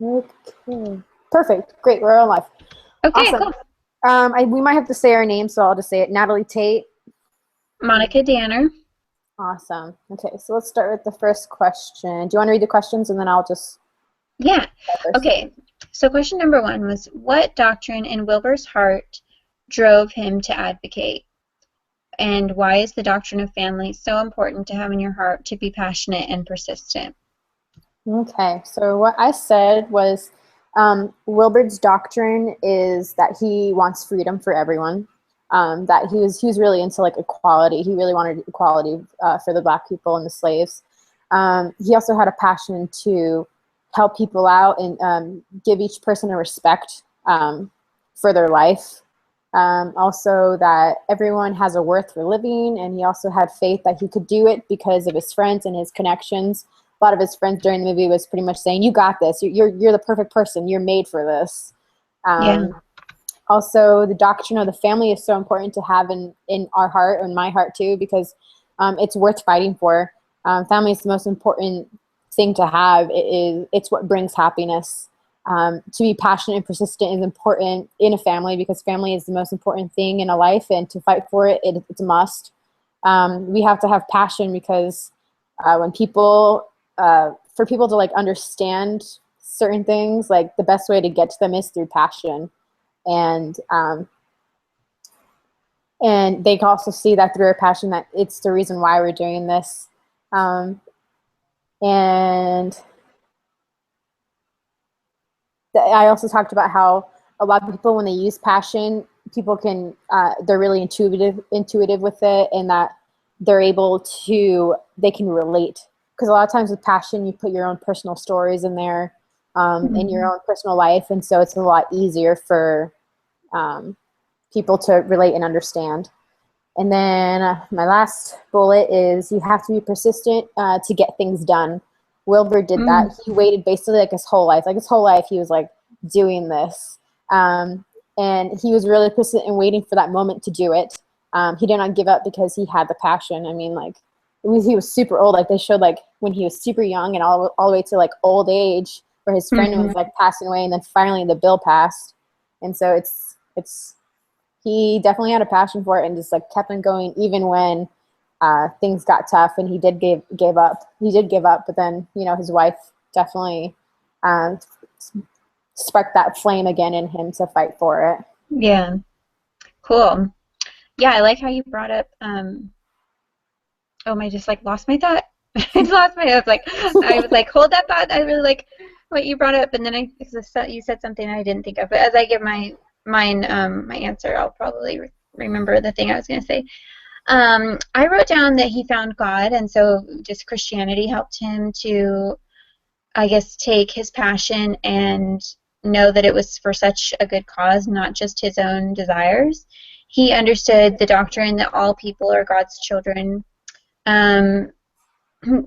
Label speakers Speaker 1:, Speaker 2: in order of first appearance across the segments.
Speaker 1: Okay. Perfect. Great. We're on live.
Speaker 2: Okay,
Speaker 1: Awesome.
Speaker 2: cool.
Speaker 1: We might have to say our name, so I'll just say it. Natalie Tate.
Speaker 2: Monica Danner.
Speaker 1: Awesome. Okay, so let's start with the first question. Do you want to read the questions and then I'll just
Speaker 2: Yeah.
Speaker 1: go first?
Speaker 2: Okay. So question number one was, what doctrine in Wilbur's heart drove him to advocate? And why is the doctrine of family so important to have in your heart to be passionate and persistent?
Speaker 1: Okay, so what I said was Wilbert's doctrine is that he wants freedom for everyone. That he was really into like equality. He really wanted equality for the black people and the slaves. He also had a passion to help people out and give each person a respect for their life. Also, that everyone has a worth for living, and he also had faith that he could do it because of his friends and his connections. A lot of his friends during the movie was pretty much saying, "You got this. You're the perfect person. You're made for this."
Speaker 2: Yeah.
Speaker 1: Um, Also, the doctrine of the family is so important to have in our heart, and my heart too, because it's worth fighting for. Family is the most important thing to have. It's what brings happiness. To be passionate and persistent is important in a family because family is the most important thing in a life, and to fight for it's a must. We have to have passion because when for people to like understand certain things, like the best way to get to them is through passion, and they can also see that through our passion that it's the reason why we're doing this. Um, and I also talked about how a lot of people, when they use passion, people can they're really intuitive with it, and that they can relate, because a lot of times with passion you put your own personal stories in there, in your
Speaker 2: Mhm.
Speaker 1: own personal life, and so it's a lot easier for um, people to relate and understand. And then my last bullet is you have to be persistent to get things done. Wilbur did
Speaker 2: Mm.
Speaker 1: that. He waited basically like his whole life. Like his whole life, he was like doing this. And he was really persistent in waiting for that moment to do it. He did not give up because he had the passion. I mean, like, he was super old. Like, they showed, like, when he was super young and all the way to, like, old age, where his friend was,
Speaker 2: Mhm.
Speaker 1: like, passing away, and then finally the bill passed. And so it's he definitely had a passion for it and just like kept on going even when things got tough, and he did gave up. He did give up, but then his wife definitely um, sparked that flame again in him to fight for it.
Speaker 2: Yeah. Cool. Yeah, I like how you brought up oh, I just like lost my thought. I just lost my. I was like, hold that thought. I really like what you brought up, and then you said something I didn't think of. But as I give my answer, I'll probably remember the thing I was going to say. I wrote down that he found God, and so just Christianity helped him to, I guess, take his passion and know that it was for such a good cause, not just his own desires. He understood the doctrine that all people are God's children, um,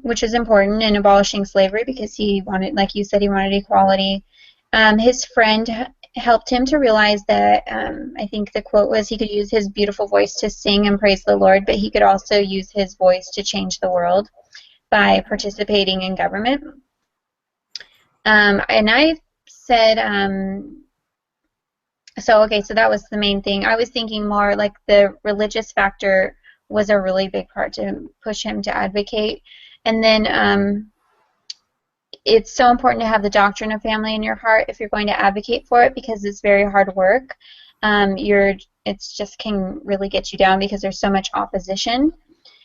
Speaker 2: which is important in abolishing slavery because he wanted, like you said, he wanted equality. His friend helped him to realize that I think the quote was he could use his beautiful voice to sing and praise the Lord, but he could also use his voice to change the world by participating in government. And I said, so that was the main thing. I was thinking more like the religious factor was a really big part to push him to advocate. And then it's so important to have the doctrine of family in your heart if you're going to advocate for it because it's very hard work. It's just can really get you down because there's so much opposition.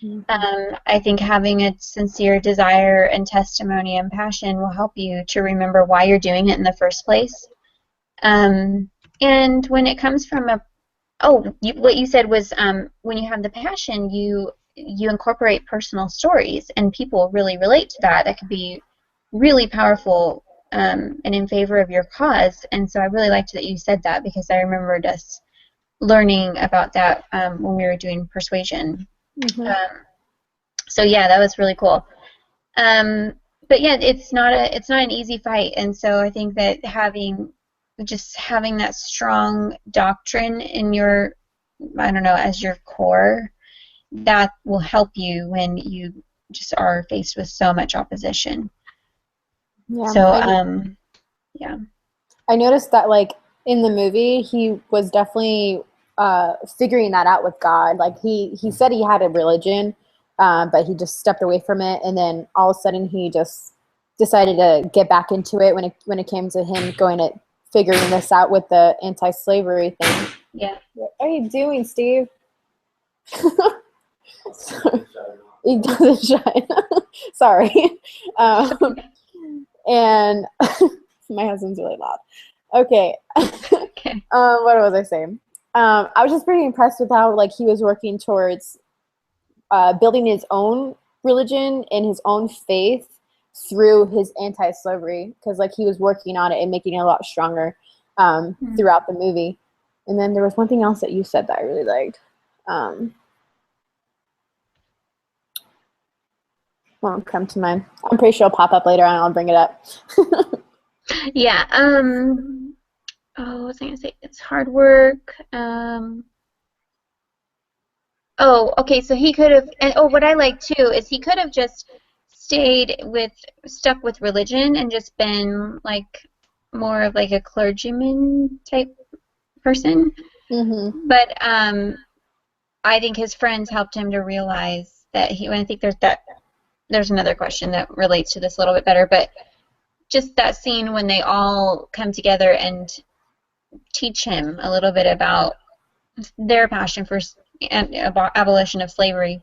Speaker 1: Mm-hmm.
Speaker 2: I think having a sincere desire and testimony and passion will help you to remember why you're doing it in the first place. Um, and when it comes from what you said was when you have the passion, you incorporate personal stories, and people really relate to that. That could be really powerful and in favor of your cause. And so I really liked that you said that because I remembered us learning about that when we were doing persuasion.
Speaker 1: Mm-hmm.
Speaker 2: Um, so yeah, that was really cool. Um, but yeah, it's not an easy fight, and so I think that having that strong doctrine in your, I don't know, as your core, that will help you when you just are faced with so much opposition.
Speaker 1: Yeah,
Speaker 2: So
Speaker 1: I
Speaker 2: Yeah.
Speaker 1: I noticed that like in the movie he was definitely figuring that out with God. Like he said he had a religion, but he just stepped away from it, and then all of a sudden he just decided to get back into it when it came to him going to figuring this out with the anti-slavery thing.
Speaker 2: Yeah.
Speaker 1: What are you doing, Steve? He doesn't shine. Sorry. And my husband's really loud. Okay.
Speaker 2: Okay.
Speaker 1: What was I saying? I was just pretty impressed with how like he was working towards building his own religion and his own faith through his anti-slavery, because like he was working on it and making it a lot stronger throughout the movie. And then there was one thing else that you said that I really liked. Won't come to mind. I'm pretty sure it'll pop up later on. I'll bring it up.
Speaker 2: Yeah. Oh, what was I gonna say? It's hard work. Oh, okay. So he could have, and oh, what I like too is he could have just stuck with religion and just been like more of like a clergyman type person.
Speaker 1: Mm-hmm.
Speaker 2: But I think his friends helped him to realize that and I think there's another question that relates to this a little bit better, but just that scene when they all come together and teach him a little bit about their passion for abolition of slavery,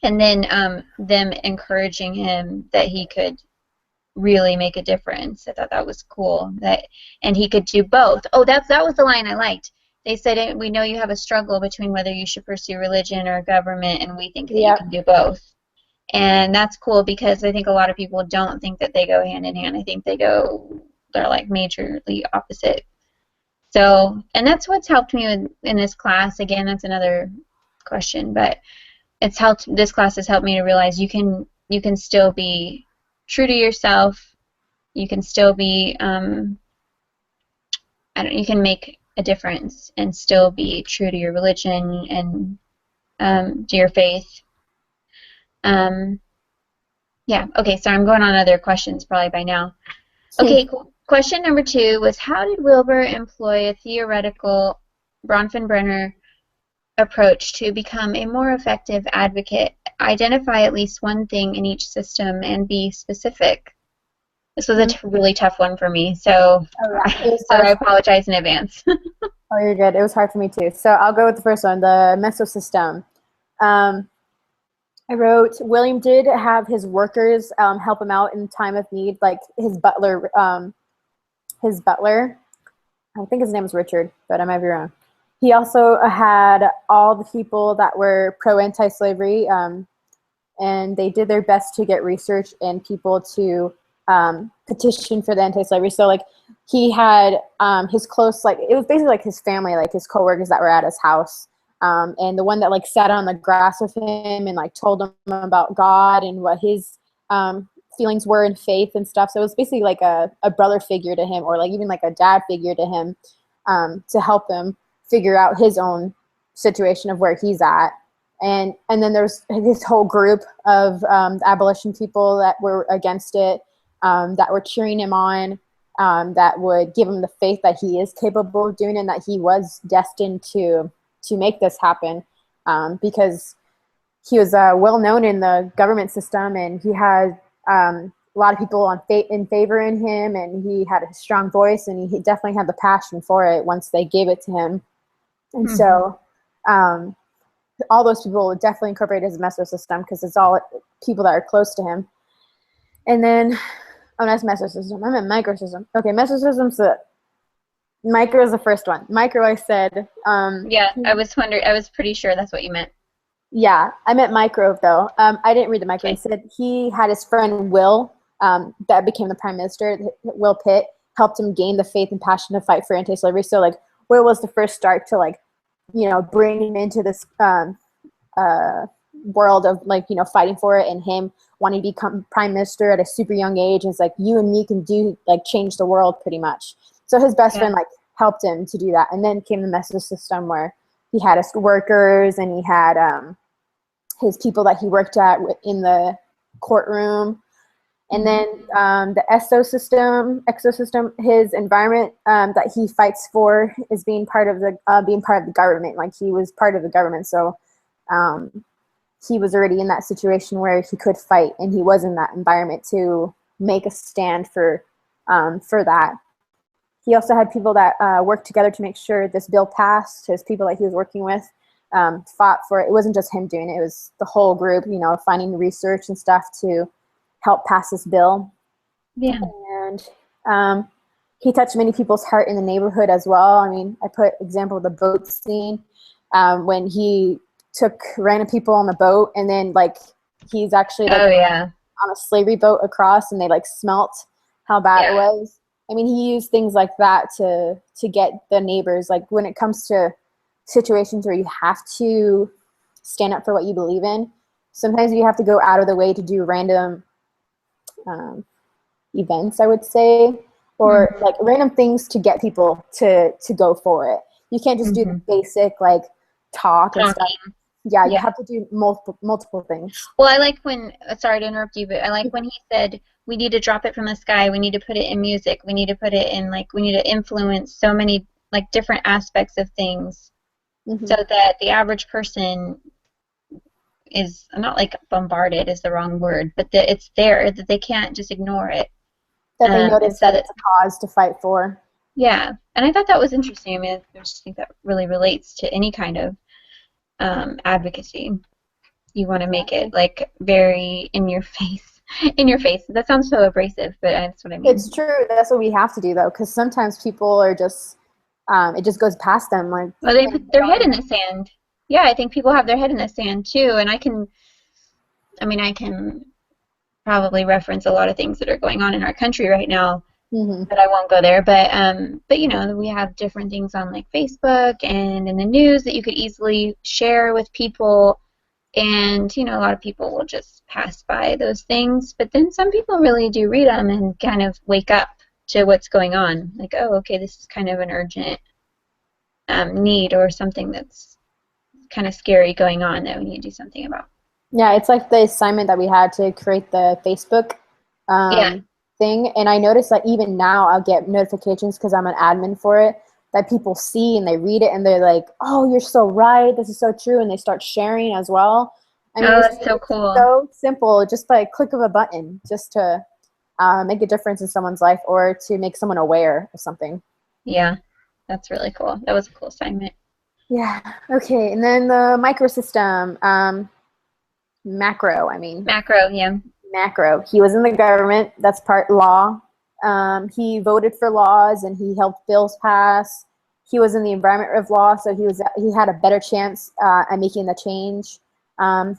Speaker 2: and then them encouraging him that he could really make a difference. I thought that was cool. And he could do both. Oh, that was the line I liked. They said, "We know you have a struggle between whether you should pursue religion or government, and we think that you can do both." And that's cool because I think a lot of people don't think that they go hand in hand. I think they're like majorly opposite. So, and that's what's helped me in this class. Again, that's another question, but this class has helped me to realize you can still be true to yourself. You can still be, you can make a difference and still be true to your religion and to your faith. Yeah, okay, so I'm going on other questions probably by now. Okay, cool. Question number 2 was, how did Wilbur employ a theoretical Bronfenbrenner approach to become a more effective advocate? Identify at least one thing in each system and be specific. This was a really tough one for me, so I apologize in advance.
Speaker 1: Oh, you're good. It was hard for me too. So I'll go with the first one, the mesosystem. I wrote, William did have his workers help him out in time of need, like his butler, I think his name is Richard, but I might be wrong. He also had all the people that were pro-anti-slavery, and they did their best to get research and people to petition for the anti-slavery. So like he had his close, like it was basically like his family, like his coworkers that were at his house. And the one that like sat on the grass with him and like told him about God and what his feelings were in faith and stuff. So it was basically like a brother figure to him, or like even like a dad figure to him, to help him figure out his own situation of where he's at. And then there's this whole group of abolition people that were against it, that were cheering him on, that would give him the faith that he is capable of doing and that he was destined to make this happen, because he was well known in the government system, and he had a lot of people in favor in him, and he had a strong voice, and he definitely had the passion for it once they gave it to him. And so all those people would definitely incorporate his mesosystem because it's all people that are close to him. And then, oh, that's mesosystem. I meant microsystem. Okay, mesosystem's micro is the first one. Micro, I said.
Speaker 2: Yeah, I was pretty sure that's what you meant.
Speaker 1: Yeah, I meant micro though. I didn't read the micro. Okay. He said he had his friend Will, that became the prime minister. Will Pitt helped him gain the faith and passion to fight for anti-slavery. So like, Will was the first start to like, bring him into this world of like, fighting for it, and him wanting to become prime minister at a super young age. And it's like, you and me can change the world pretty much. So his best friend like helped him to do that. And then came the mesosystem where he had his workers and he had his people that he worked at in the courtroom. And then the exosystem, his environment that he fights for is being part of the government. Like he was part of the government, so he was already in that situation where he could fight, and he was in that environment to make a stand for that. He also had people that worked together to make sure this bill passed. His people that he was working with fought for it. It wasn't just him doing it. It was the whole group, finding research and stuff to help pass this bill.
Speaker 2: Yeah.
Speaker 1: And he touched many people's heart in the neighborhood as well. I mean, I put example of the boat scene when he took random people on the boat, and then he's actually on a slavery boat across, and they smelt how bad it was. I mean, he used things like that to get the neighbors. Like when it comes to situations where you have to stand up for what you believe in, sometimes you have to go out of the way to do random events, I would say, or random things to get people to go for it. You can't just do the basic talk and stuff. Yeah, you have to do multiple things.
Speaker 2: Well, I like when, sorry to interrupt you, but I like when he said, we need to drop it from the sky, we need to put it in music, we need to put it in, we need to influence so many, different aspects of things so that the average person is, not bombarded is the wrong word, but that it's there, that they can't just ignore it.
Speaker 1: That they notice that it's a cause to fight for.
Speaker 2: Yeah, and I thought that was interesting. I mean, I just think that really relates to any kind of advocacy. You want to make it very in your face. In your face. That sounds so abrasive, but that's what I mean.
Speaker 1: It's true. That's what we have to do, though, because sometimes people are just, it just goes past them.
Speaker 2: Well, they put their head in the sand. Yeah, I think people have their head in the sand too, and I can probably reference a lot of things that are going on in our country right now. But I won't go there. But we have different things on Facebook and in the news that you could easily share with people, and a lot of people will just pass by those things. But then some people really do read them and kind of wake up to what's going on. Like, oh, okay, this is kind of an urgent need or something that's kind of scary going on that we need to do something about.
Speaker 1: Yeah, it's like the assignment that we had to create the Facebook thing, and I noticed that even now I'll get notifications because I'm an admin for it that people see and they read it and they're like, "Oh, you're so right. This is so true," and they start sharing as well. I mean,
Speaker 2: that's so cool.
Speaker 1: So simple, just by a click of a button, just to make a difference in someone's life or to make someone aware of something.
Speaker 2: Yeah, that's really cool. That was a cool assignment.
Speaker 1: Yeah. Okay, and then the microsystem, macro.
Speaker 2: Macro, yeah.
Speaker 1: Macro. He was in the government. That's part law. He voted for laws and he helped bills pass. He was in the environment of law, so he had a better chance at making the change.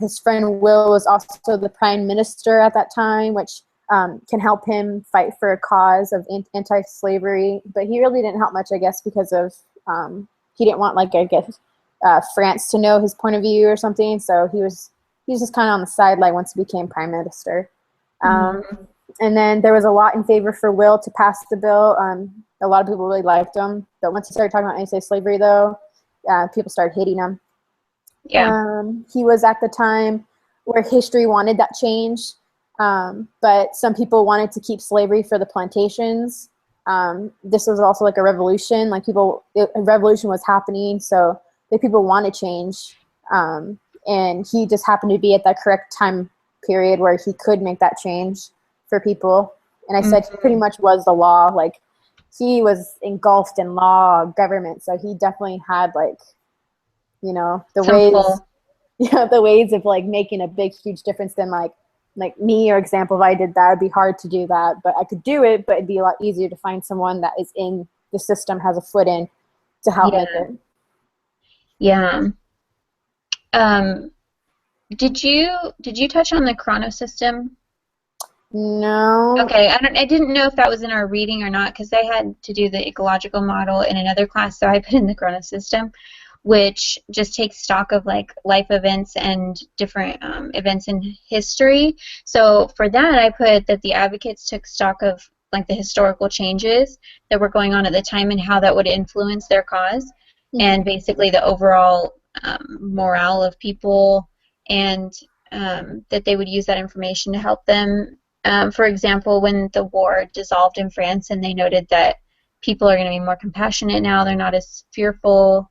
Speaker 1: His friend Will was also the prime minister at that time, which can help him fight for a cause of anti-slavery. But he really didn't help much, I guess, because of he didn't want France to know his point of view or something. So he was just kind of on the sideline once he became prime minister. And then there was a lot in favor for Will to pass the bill. A lot of people really liked him. But once he started talking about anti-slavery, though, people started hating him.
Speaker 2: Yeah.
Speaker 1: He was at the time where history wanted that change, but some people wanted to keep slavery for the plantations. This was also a revolution. A revolution was happening, so the people wanted change. And he just happened to be at that correct time period where he could make that change for people. And I said he pretty much was the law. He was engulfed in law, government, so he definitely had the ways of making a big, huge difference than me, or example, if I did that, it'd be hard to do that, but I could do it, but it'd be a lot easier to find someone that is in the system, has a foot in, to help make it.
Speaker 2: Yeah. Did you touch on the chronosystem?
Speaker 1: No.
Speaker 2: Okay, I didn't know if that was in our reading or not, because I had to do the ecological model in another class, so I put in the chronosystem, which just takes stock of life events and different events in history. So for that, I put that the advocates took stock of the historical changes that were going on at the time and how that would influence their cause, and basically the overall morale of people, and that they would use that information to help them For example, when the war dissolved in France and they noted that people are going to be more compassionate now, they're not as fearful,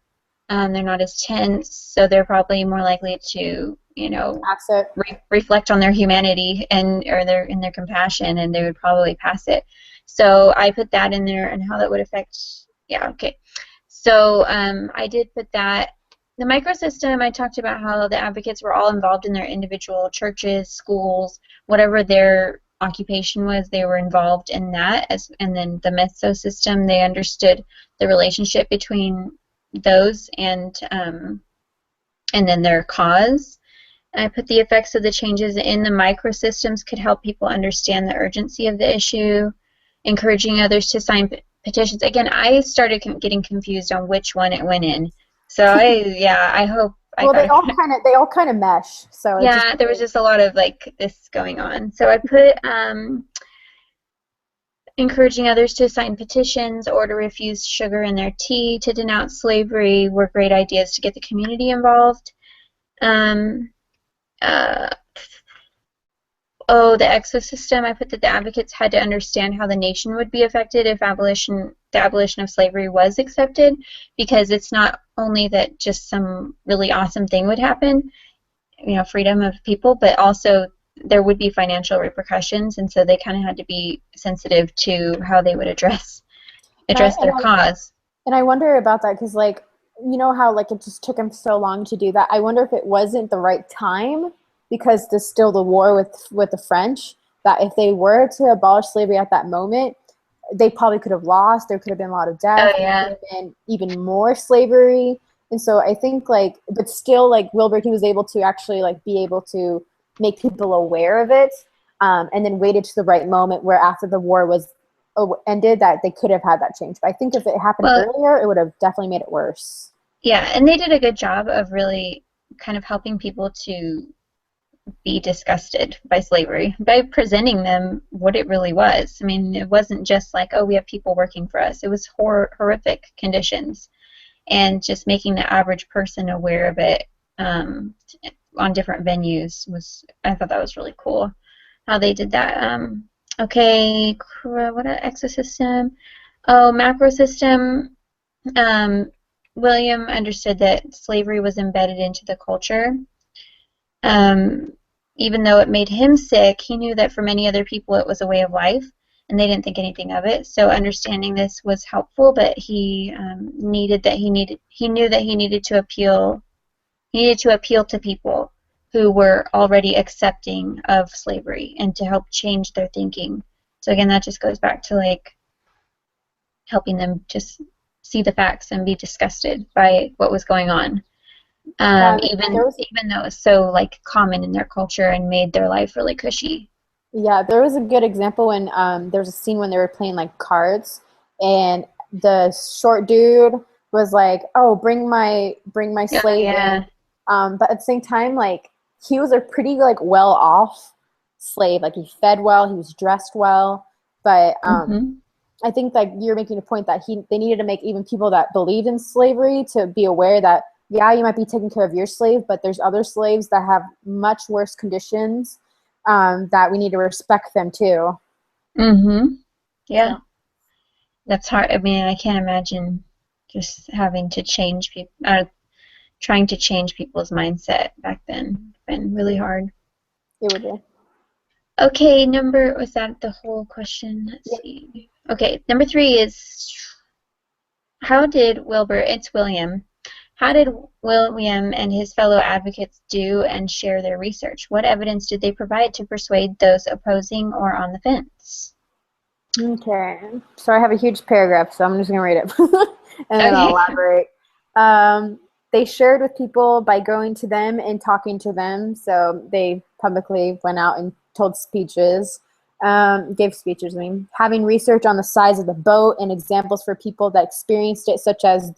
Speaker 2: they're not as tense, so they're probably more likely to,
Speaker 1: Pass it.
Speaker 2: reflect on their humanity or their compassion, and they would probably pass it. So I put that in there and how that would affect. Yeah, okay. So I did put that. The microsystem, I talked about how the advocates were all involved in their individual churches, schools, whatever their occupation was, they were involved in that. And then the mesosystem, they understood the relationship between those and then their cause. I put the effects of the changes in the microsystems could help people understand the urgency of the issue, encouraging others to sign petitions. Again, I started getting confused on which one it went in. So I hope I
Speaker 1: Well,
Speaker 2: got
Speaker 1: they all kind of mesh. So
Speaker 2: yeah, there was just a lot of like this going on. So I put encouraging others to sign petitions or to refuse sugar in their tea to denounce slavery were great ideas to get the community involved. The exosystem, I put that the advocates had to understand how the nation would be affected if the abolition of slavery was accepted, because it's not only that just some really awesome thing would happen, freedom of people, but also there would be financial repercussions, and so they kind of had to be sensitive to how they would address their cause.
Speaker 1: And I wonder about that because, like, you know how like it just took them so long to do that. I wonder if it wasn't the right time because there's still the war with the French. That if they were to abolish slavery at that moment, they probably could have lost. There could have been a lot of death.
Speaker 2: Oh, yeah.
Speaker 1: There could have been even more slavery. And so I think but still Wilbert, he was able to actually be able to make people aware of it, and then waited to the right moment where after the war was ended that they could have had that change. But I think if it happened earlier, it would have definitely made it worse.
Speaker 2: Yeah, and they did a good job of really kind of helping people to be disgusted by slavery by presenting them what it really was. I mean, it wasn't just like, oh, we have people working for us. It was horrific conditions, and just making the average person aware of it on different venues I thought that was really cool how they did that. Okay, what an exosystem. Oh, macrosystem. William understood that slavery was embedded into the culture. Even though it made him sick, he knew that for many other people it was a way of life, and they didn't think anything of it. So understanding this was helpful, but he knew that he needed to appeal to people who were already accepting of slavery and to help change their thinking. So again, that just goes back to helping them just see the facts and be disgusted by what was going on. Even though it was so common in their culture and made their life really cushy.
Speaker 1: Yeah, there was a good example when there was a scene when they were playing cards, and the short dude was like, "Oh, bring my slave in." But at the same time, he was a pretty well off slave. He fed well, he was dressed well, but I think you're making a point that they needed to make even people that believed in slavery to be aware that, yeah, you might be taking care of your slave, but there's other slaves that have much worse conditions, that we need to respect them too.
Speaker 2: Yeah. That's hard. I mean, I can't imagine just having to change people, trying to change people's mindset back then. It's been really hard.
Speaker 1: It would be.
Speaker 2: Okay, was that the whole question? Let's see. Okay, number 3 is, it's William. How did William and his fellow advocates do and share their research? What evidence did they provide to persuade those opposing or on the fence?
Speaker 1: Okay, so I have a huge paragraph, so I'm just going to read it and then I'll elaborate. They shared with people by going to them and talking to them. So they publicly went out and told speeches, gave speeches, having research on the size of the boat and examples for people that experienced it, such as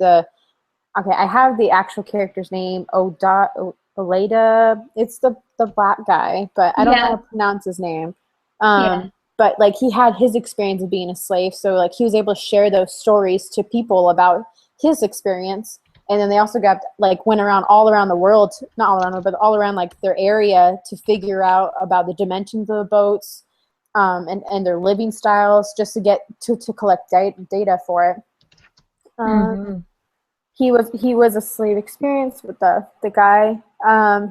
Speaker 1: I have the actual character's name, Oleda. It's the black guy, but I don't know how to pronounce his name. But he had his experience of being a slave, so he was able to share those stories to people about his experience. And then they also got went around all around the world, not all around, but all around their area to figure out about the dimensions of the boats, and their living styles, just to get to collect data for it.
Speaker 2: Mm-hmm.
Speaker 1: He was a slave experience with the guy.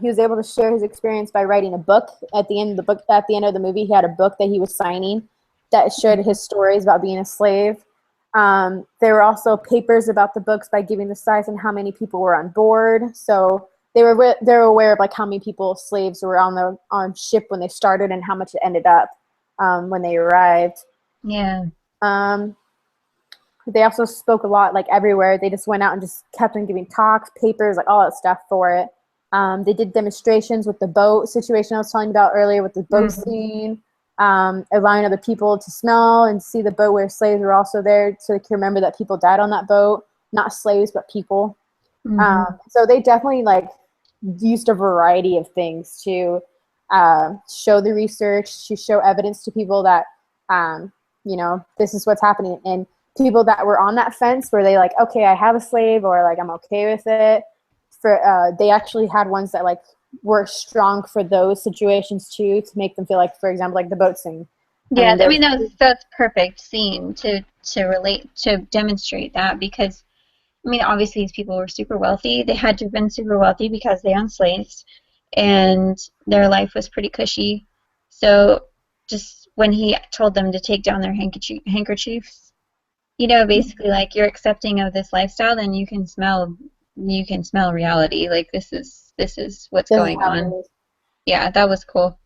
Speaker 1: He was able to share his experience by writing a book. At the end of the movie, he had a book that he was signing that shared his stories about being a slave. There were also papers about the books by giving the size and how many people were on board. So they were aware of like how many people, slaves, were on ship when they started and how much it ended up when they arrived.
Speaker 2: Yeah.
Speaker 1: They also spoke a lot, like everywhere. They just went out and just kept on giving talks, papers, like all that stuff for it. They did demonstrations with the boat situation I was telling you about earlier, with the boat scene, allowing other people to smell and see the boat where slaves were also there, so they can remember that people died on that boat, not slaves but people. So they definitely like used a variety of things to show the research, to show evidence to people that this is what's happening. And people that were on that fence where they like, okay, I have a slave, or like I'm okay with it, for they actually had ones that like were strong for those situations too, to make them feel like, for example, like the boat scene.
Speaker 2: Yeah, I mean that's perfect scene to relate, to demonstrate that, because I mean obviously these people were super wealthy. They had to have been super wealthy because they owned slaves and their life was pretty cushy. So just when he told them to take down their handkerchiefs, basically like, you're accepting of this lifestyle, then you can smell reality. Like this is what's going on. Yeah, that was cool.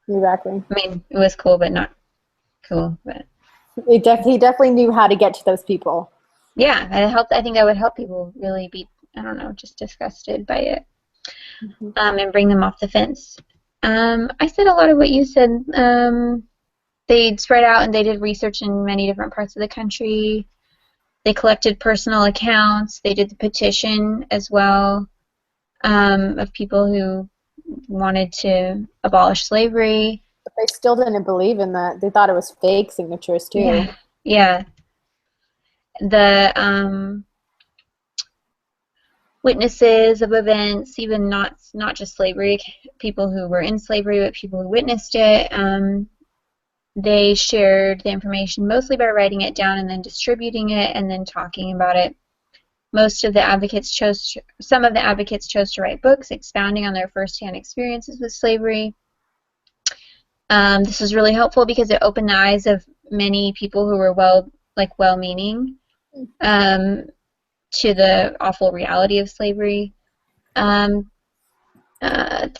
Speaker 1: Exactly.
Speaker 2: I mean, it was cool, but not cool. But
Speaker 1: he definitely knew how to get to those people.
Speaker 2: Yeah, it helped. I think that would help people really be, I don't know, just disgusted by it, and bring them off the fence. I said a lot of what you said. They'd spread out and they did research in many different parts of the country. They collected personal accounts. They did the petition as well, of people who wanted to abolish slavery.
Speaker 1: But they still didn't believe in that. They thought it was fake signatures too.
Speaker 2: Yeah. The witnesses of events, even not just slavery, people who were in slavery, but people who witnessed it, they shared the information mostly by writing it down and then distributing it and then talking about it. Some of the advocates chose to write books expounding on their firsthand experiences with slavery. This was really helpful because it opened the eyes of many people who were well-meaning to the awful reality of slavery.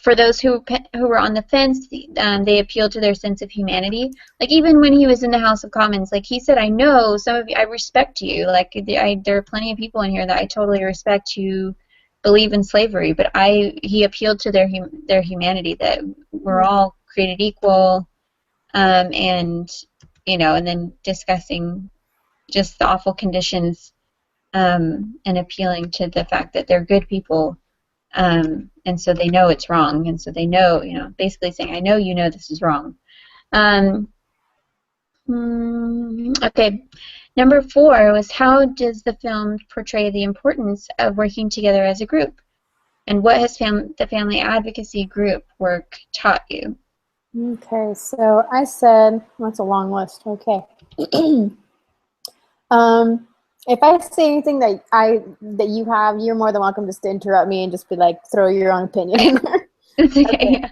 Speaker 2: For those who were on the fence, they appealed to their sense of humanity. Like even when he was in the House of Commons, like he said, "I know some of you, I respect you. Like there are plenty of people in here that I totally respect who believe in slavery." But he appealed to their humanity, that we're all created equal, and and then discussing just the awful conditions, and appealing to the fact that they're good people. And so they know it's wrong, and so they know, basically saying, I know this is wrong. Okay, number 4 was, how does the film portray the importance of working together as a group? And what has the family advocacy group work taught you?
Speaker 1: Okay, so I said, that's a long list. Okay. If I say anything that you have, you're more than welcome just to interrupt me and just be like, throw your own opinion in there.
Speaker 2: It's okay.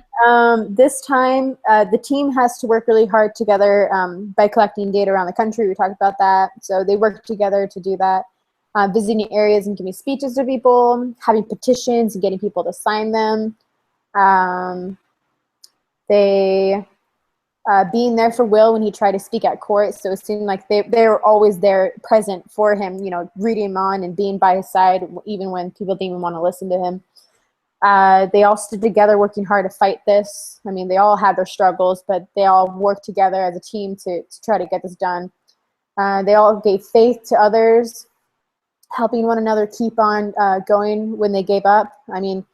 Speaker 1: This time, the team has to work really hard together by collecting data around the country. We talked about that. So they work together to do that. Visiting areas and giving speeches to people, having petitions and getting people to sign them. They being there for Will when he tried to speak at court. So it seemed like they were always there, present for him, rooting him on and being by his side, even when people didn't even want to listen to him. They all stood together working hard to fight this. I mean, they all had their struggles, but they all worked together as a team to try to get this done. They all gave faith to others, helping one another keep on going when they gave up. I mean,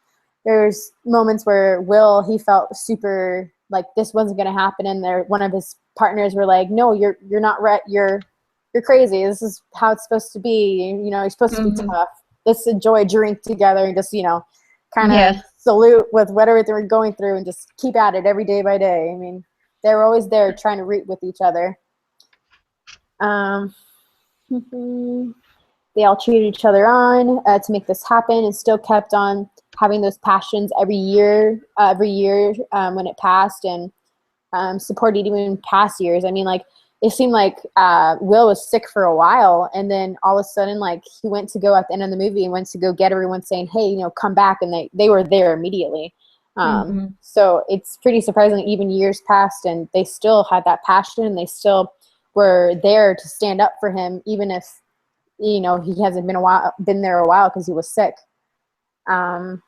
Speaker 1: there's moments where Will, he felt super like this wasn't going to happen, and one of his partners were like, no, you're not right, you're crazy, this is how it's supposed to be, you're supposed to be tough, let's enjoy a drink together and just kind of salute with whatever they're going through and just keep at it every day by day. I mean, they were always there trying to root with each other. They all cheered each other on to make this happen, and still kept on having those passions every year when it passed, and supported even past years. I mean, like, it seemed like Will was sick for a while, and then all of a sudden, like, he went to go at the end of the movie and went to go get everyone saying, hey, you know, come back, and they were there immediately. So it's pretty surprising that even years passed and they still had that passion, and they still were there to stand up for him, even if, you know, he hasn't been there a while because he was sick. And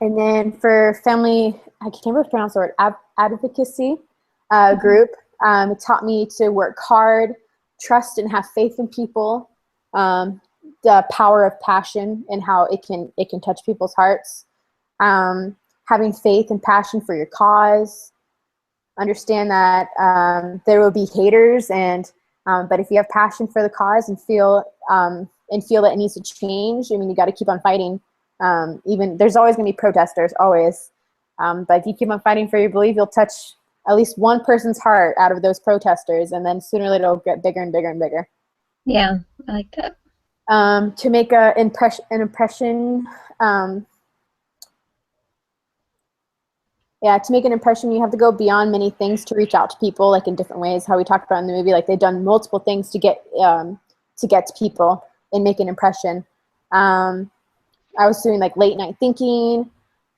Speaker 1: then for family, I can't remember pronounce the word, advocacy group, it taught me to work hard, trust and have faith in people, the power of passion and how it can touch people's hearts, having faith and passion for your cause, understand that there will be haters, and but if you have passion for the cause and feel that it needs to change, I mean, you got to keep on fighting. Even there's always going to be protesters, always. But if you keep on fighting for your belief, you'll touch at least one person's heart out of those protesters, and then sooner or later it'll get bigger and bigger and bigger.
Speaker 2: Yeah, I like that.
Speaker 1: To make an impression, to make an impression, you have to go beyond many things to reach out to people, like in different ways, how we talked about in the movie. Like, they've done multiple things to get to people and make an impression. I was doing like late night thinking,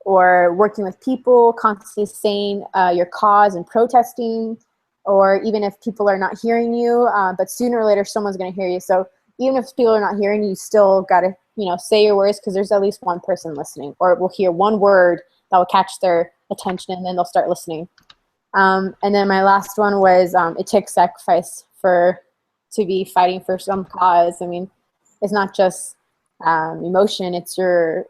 Speaker 1: or working with people, constantly saying your cause and protesting, or even if people are not hearing you, but sooner or later someone's going to hear you. So even if people are not hearing you, still got to, you know, say your words, because there's at least one person listening, or will hear one word that will catch their attention, and then they'll start listening. And then my last one was it takes sacrifice to be fighting for some cause. I mean, it's not just emotion, it's your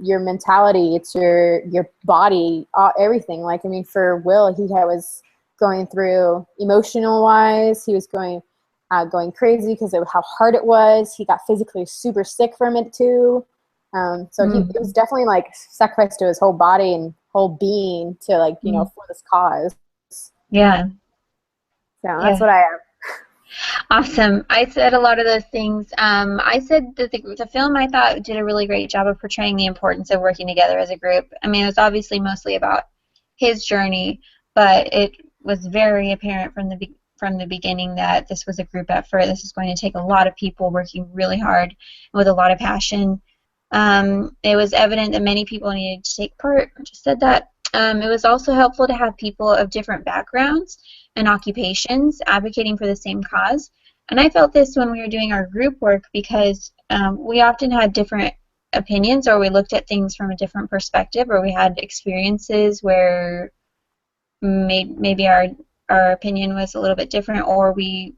Speaker 1: mentality, it's your body, everything. Like, I mean, for Will, he was going through emotional wise, he was going crazy because of how hard it was. He got physically super sick from it too. So it was definitely like sacrifice to his whole body and whole being to, like, you know, for this cause.
Speaker 2: Yeah.
Speaker 1: So that's what I am.
Speaker 2: Awesome. I said a lot of those things. I said that the film, I thought, did a really great job of portraying the importance of working together as a group. I mean, it was obviously mostly about his journey, but it was very apparent from the beginning that this was a group effort. This is going to take a lot of people working really hard with a lot of passion. It was evident that many people needed to take part. I just said that. It was also helpful to have people of different backgrounds and occupations advocating for the same cause. And I felt this when we were doing our group work, because we often had different opinions, or we looked at things from a different perspective, or we had experiences where maybe our opinion was a little bit different, or we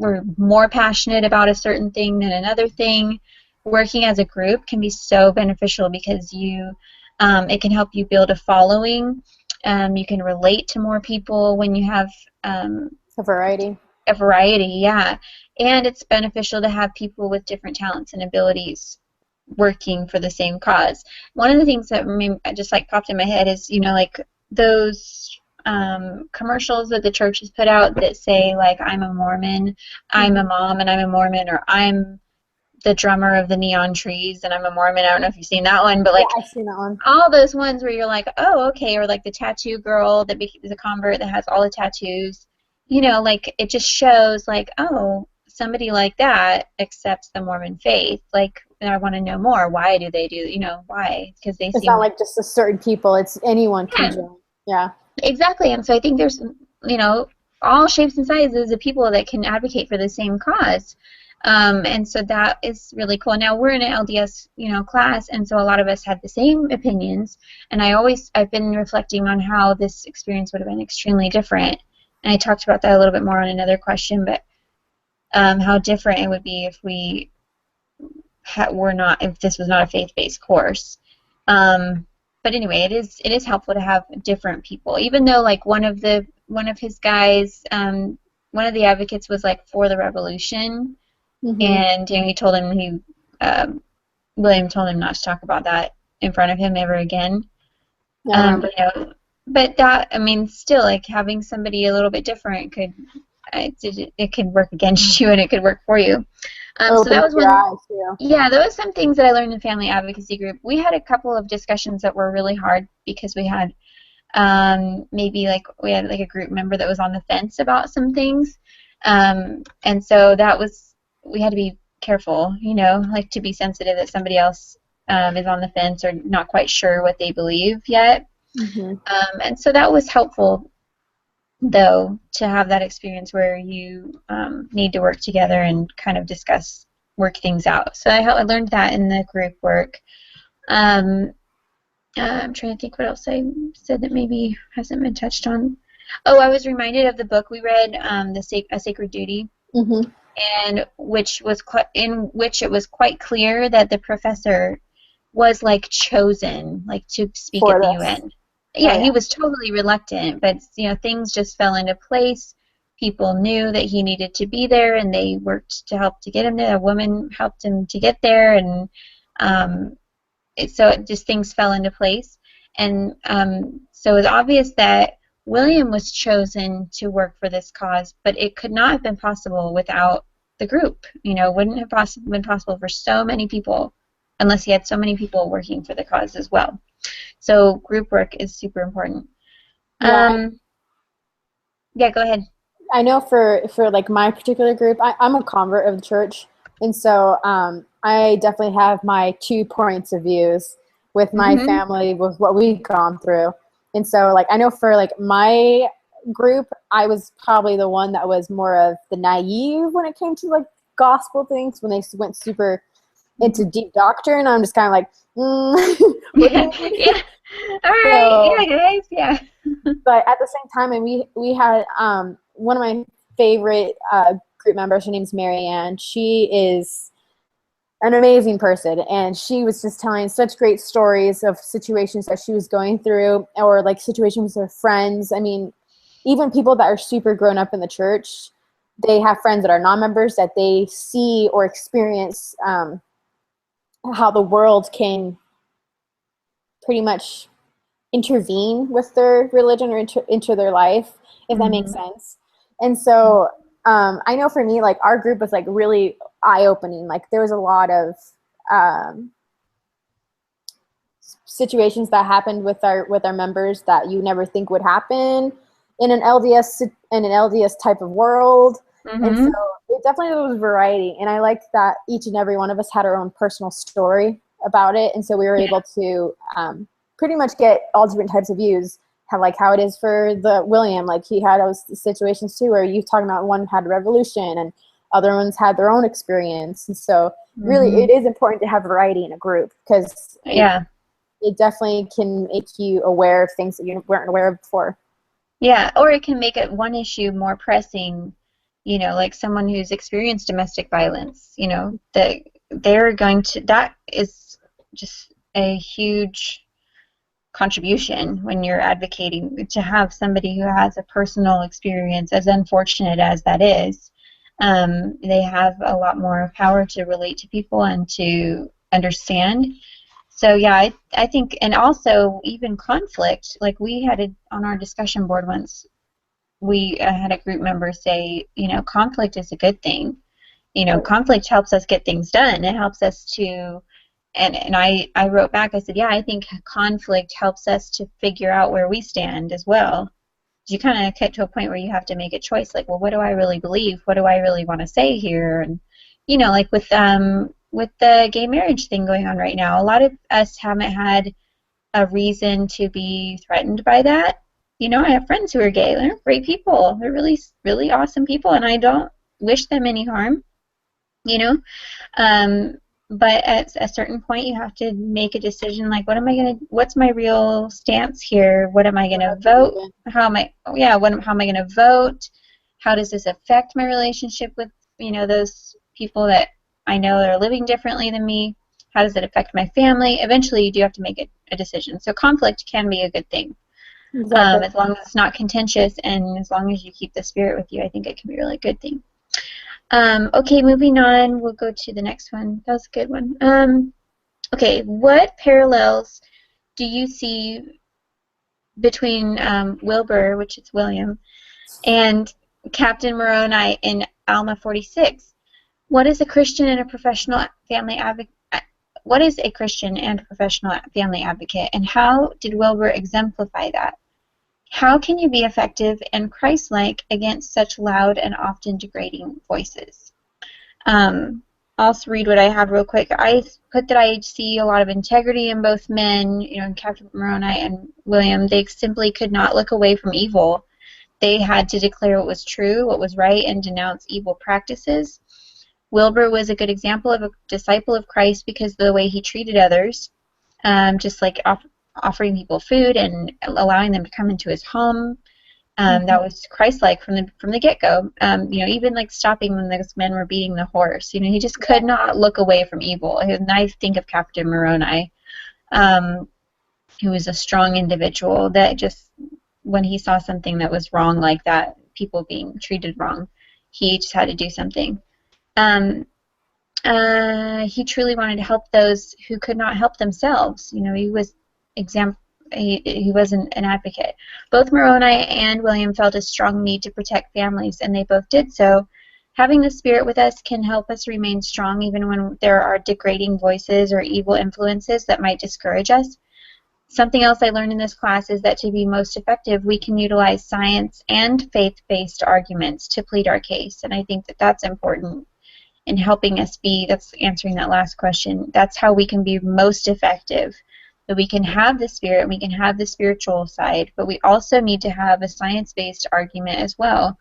Speaker 2: were more passionate about a certain thing than another thing. Working as a group can be so beneficial, because it can help you build a following. You can relate to more people when you have
Speaker 1: a variety.
Speaker 2: A variety, yeah. And it's beneficial to have people with different talents and abilities working for the same cause. One of the things that just like popped in my head is, you know, like those commercials that the church has put out that say, like, I'm a Mormon, I'm a mom, and I'm a Mormon, or I'm the drummer of the Neon Trees, and I'm a Mormon. I don't know if you've seen that one, but like,
Speaker 1: yeah, I've seen that one.
Speaker 2: All those ones where you're like, oh, okay, or like the tattoo girl that is a convert that has all the tattoos. You know, like, it just shows, like, oh, somebody like that accepts the Mormon faith. Like, and I want to know more. Why do they do? You know, why? Because it's
Speaker 1: not like just a certain people. It's anyone can join. Yeah. Exactly.
Speaker 2: And so I think there's, you know, all shapes and sizes of people that can advocate for the same cause. And so that is really cool. Now, we're in an LDS, you know, class, and so a lot of us had the same opinions. And I've been reflecting on how this experience would have been extremely different. And I talked about that a little bit more on another question, but how different it would be if we if this was not a faith-based course. But anyway, it is helpful to have different people, even though, like, one of his guys, one of the advocates was like for the revolution. And you know, William told him not to talk about that in front of him ever again.
Speaker 1: Yeah.
Speaker 2: But, you know, but that, I mean, still, like having somebody a little bit different could, it could work against you and it could work for you. So that
Speaker 1: Open
Speaker 2: was
Speaker 1: your
Speaker 2: one,
Speaker 1: eyes, too.
Speaker 2: yeah, there was some things that I learned in family advocacy group. We had a couple of discussions that were really hard because we had maybe like we had like a group member that was on the fence about some things. And so that was, we had to be careful, you know, like to be sensitive that somebody else is on the fence or not quite sure what they believe yet.
Speaker 1: Mm-hmm.
Speaker 2: And so that was helpful, though, to have that experience where you need to work together and kind of discuss, work things out. So I learned that in the group work. I'm trying to think what else I said that maybe hasn't been touched on. Oh, I was reminded of the book we read, A Sacred Duty,
Speaker 1: Mm-hmm.
Speaker 2: and in which it was quite clear that the professor was like chosen, like to speak
Speaker 1: For
Speaker 2: at the
Speaker 1: this.
Speaker 2: UN.
Speaker 1: Oh,
Speaker 2: Yeah, he
Speaker 1: yeah.
Speaker 2: was totally reluctant, but you know, things just fell into place. People knew that he needed to be there, and they worked to help to get him there. A woman helped him to get there, and um, so it just things fell into place. And so it was obvious that William was chosen to work for this cause, but it could not have been possible without the group. You know, wouldn't have been possible for so many people unless he had so many people working for the cause as well. So group work is super important.
Speaker 1: Yeah,
Speaker 2: Yeah, go ahead.
Speaker 1: I know for like my particular group, I'm a convert of the church, and so I definitely have my 2 points of views with my
Speaker 2: Mm-hmm.
Speaker 1: family with what we've gone through, and so like I know for like my group, I was probably the one that was more of the naive when it came to like gospel things when they went super into deep doctrine. I'm just kind of like, what do
Speaker 2: Yeah,
Speaker 1: you mean?
Speaker 2: yeah. All right, yeah,
Speaker 1: So
Speaker 2: guys, yeah.
Speaker 1: but at the same time, and we had one of my favorite group members. Her name's Marianne. She is an amazing person, and she was just telling such great stories of situations that she was going through, or like situations with her friends. I mean, even people that are super grown up in the church, they have friends that are non-members that they see or experience how the world can pretty much intervene with their religion or into their life, if that makes
Speaker 2: Mm-hmm.
Speaker 1: sense. And so I know for me, like our group was like really eye-opening. Like there was a lot of um, situations that happened with our members that you never think would happen in an LDS type of world. And so
Speaker 2: Mm-hmm.
Speaker 1: it definitely was variety. And I liked that each and every one of us had our own personal story about it. And so we were
Speaker 2: Yeah.
Speaker 1: able to pretty much get all different types of views. How it is for the William, like he had those situations too, where you talking about one had a revolution and other ones had their own experience. And so really
Speaker 2: Mm-hmm.
Speaker 1: it is important to have variety in a group because
Speaker 2: Yeah.
Speaker 1: it definitely can make you aware of things that you weren't aware of before.
Speaker 2: Yeah, or it can make it one issue more pressing, you know, like someone who's experienced domestic violence, you know, that they're going to, that is just a huge contribution when you're advocating to have somebody who has a personal experience, as unfortunate as that is. They have a lot more power to relate to people and to understand. So yeah, I think, and also even conflict, like we had it on our discussion board once, we had a group member say, you know, conflict is a good thing. You know, conflict helps us get things done. It helps us to, and I wrote back, I said, yeah, I think conflict helps us to figure out where we stand as well. You kind of get to a point where you have to make a choice, like, well, what do I really believe? What do I really want to say here? And, you know, like with the gay marriage thing going on right now, a lot of us haven't had a reason to be threatened by that. You know, I have friends who are gay. They're great people. They're really, really awesome people, and I don't wish them any harm, you know. Um, but at a certain point, you have to make a decision like, what's my real stance here? What am I
Speaker 1: What
Speaker 2: gonna
Speaker 1: I believe
Speaker 2: vote?
Speaker 1: in.
Speaker 2: How am I gonna vote? How does this affect my relationship with, you know, those people that I know that are living differently than me? How does it affect my family? Eventually, you do have to make a decision. So conflict can be a good thing,
Speaker 1: Exactly.
Speaker 2: as long as it's not contentious and as long as you keep the spirit with you. I think it can be a really good thing. Okay, moving on. We'll go to the next one. That was a good one. Okay, what parallels do you see between Wilbur, which is William, and Captain Moroni in Alma 46. What is a Christian and a professional family advocate? What is a Christian and professional family advocate, and how did Wilbur exemplify that? How can you be effective and Christ-like against such loud and often degrading voices? I'll also read what I have real quick. I put that I see a lot of integrity in both men, Captain Moroni and William. They simply could not look away from evil. They had to declare what was true, what was right, and denounce evil practices. Wilbur was a good example of a disciple of Christ because of the way he treated others, just like offering people food and allowing them to come into his home. That was Christ-like from the get-go. Even like stopping when those men were beating the horse. He just could not look away from evil. And I think of Captain Moroni, who was a strong individual that just, when he saw something that was wrong like that, people being treated wrong, he just had to do something. He truly wanted to help those who could not help themselves. He was he wasn't an advocate. Both Moroni and William felt a strong need to protect families, and they both did so. Having the Spirit with us can help us remain strong even when there are degrading voices or evil influences that might discourage us. Something else I learned in this class is that to be most effective, we can utilize science and faith-based arguments to plead our case, and I think that that's important in helping us that's answering that last question. That's how we can be most effective. That we can have the Spirit, we can have the spiritual side, but we also need to have a science-based argument as well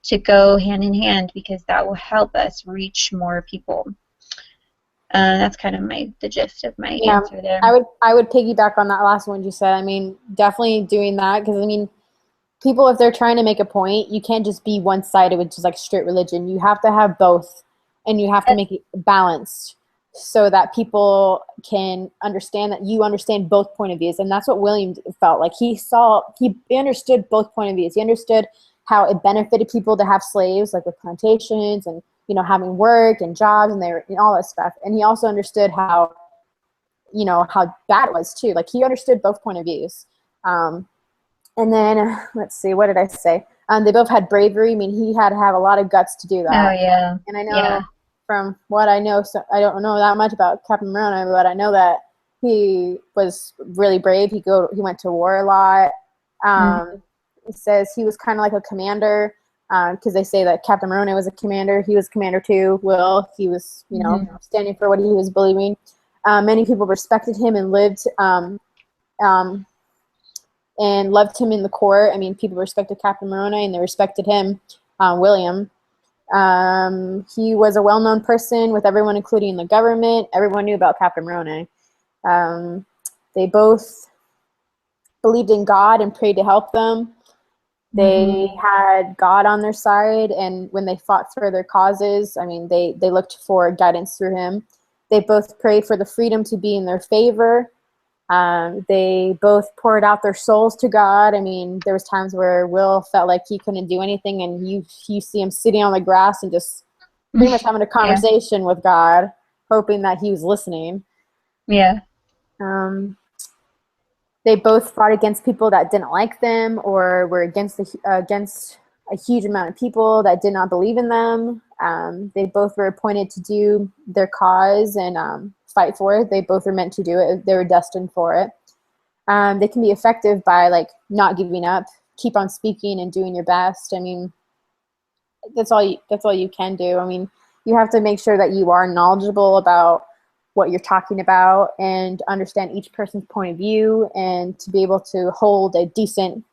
Speaker 2: to go hand in hand, because that will help us reach more people. That's kind of the gist of my answer there.
Speaker 1: I would piggyback on that last one you said. I mean, definitely doing that, because people, if they're trying to make a point, you can't just be one-sided with just like straight religion. You have to have both, and you have to make it balanced so that people can understand that you understand both point of views. And that's what William felt like. He understood both point of views. He understood how it benefited people to have slaves, like with plantations and having work and jobs and all that stuff. And he also understood how bad it was too. Like, he understood both point of views. And then let's see, what did I say? They both had bravery. I mean, he had to have a lot of guts to do that.
Speaker 2: Oh yeah.
Speaker 1: And I know from what I know, so I don't know that much about Captain Moroni, but I know that he was really brave. He went to war a lot. It says he was kind of like a commander, because they say that Captain Moroni was a commander. He was commander too. He was, standing for what he was believing. Many people respected him and loved him in the court. I mean, people respected Captain Moroni, and they respected him, William. He was a well-known person with everyone, including the government. Everyone knew about Captain Moroni. They both believed in God and prayed to help them. They had God on their side, and when they fought for their causes, I mean, they looked for guidance through him. They both prayed for the freedom to be in their favor. They both poured out their souls to God. I mean, there was times where Will felt like he couldn't do anything, and you see him sitting on the grass and just pretty much having a conversation with God, hoping that he was listening.
Speaker 2: Yeah.
Speaker 1: They both fought against people that didn't like them, or were against a huge amount of people that did not believe in them. They both were appointed to do their cause and fight for it. They both were meant to do it. They were destined for it. They can be effective by not giving up, keep on speaking and doing your best. I mean, that's all you can do. I mean, you have to make sure that you are knowledgeable about what you're talking about and understand each person's point of view, and to be able to hold a decent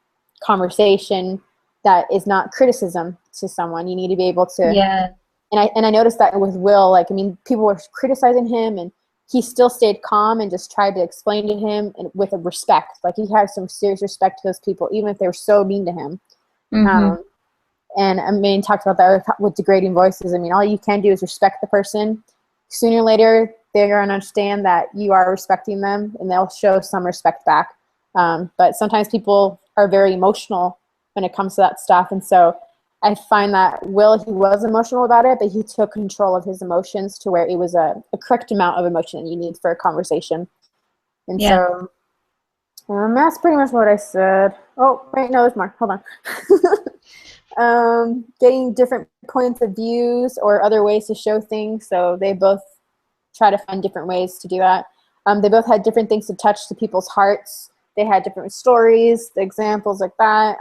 Speaker 1: conversation that is not criticism to someone. You need to be able to.
Speaker 2: Yeah.
Speaker 1: And I noticed that with Will. People were criticizing him, and he still stayed calm and just tried to explain to him with a respect. Like, he had some serious respect to those people, even if they were so mean to him. And talked about that with degrading voices. I mean, all you can do is respect the person. Sooner or later, they're going to understand that you are respecting them, and they'll show some respect back. But sometimes people are very emotional when it comes to that stuff. And so I find that Will, he was emotional about it, but he took control of his emotions to where it was a correct amount of emotion that you need for a conversation. And so That's pretty much what I said. Oh, wait, no, there's more. Hold on. Getting different points of views or other ways to show things. So they both try to find different ways to do that. They both had different things to touch to people's hearts. They had different stories, examples like that.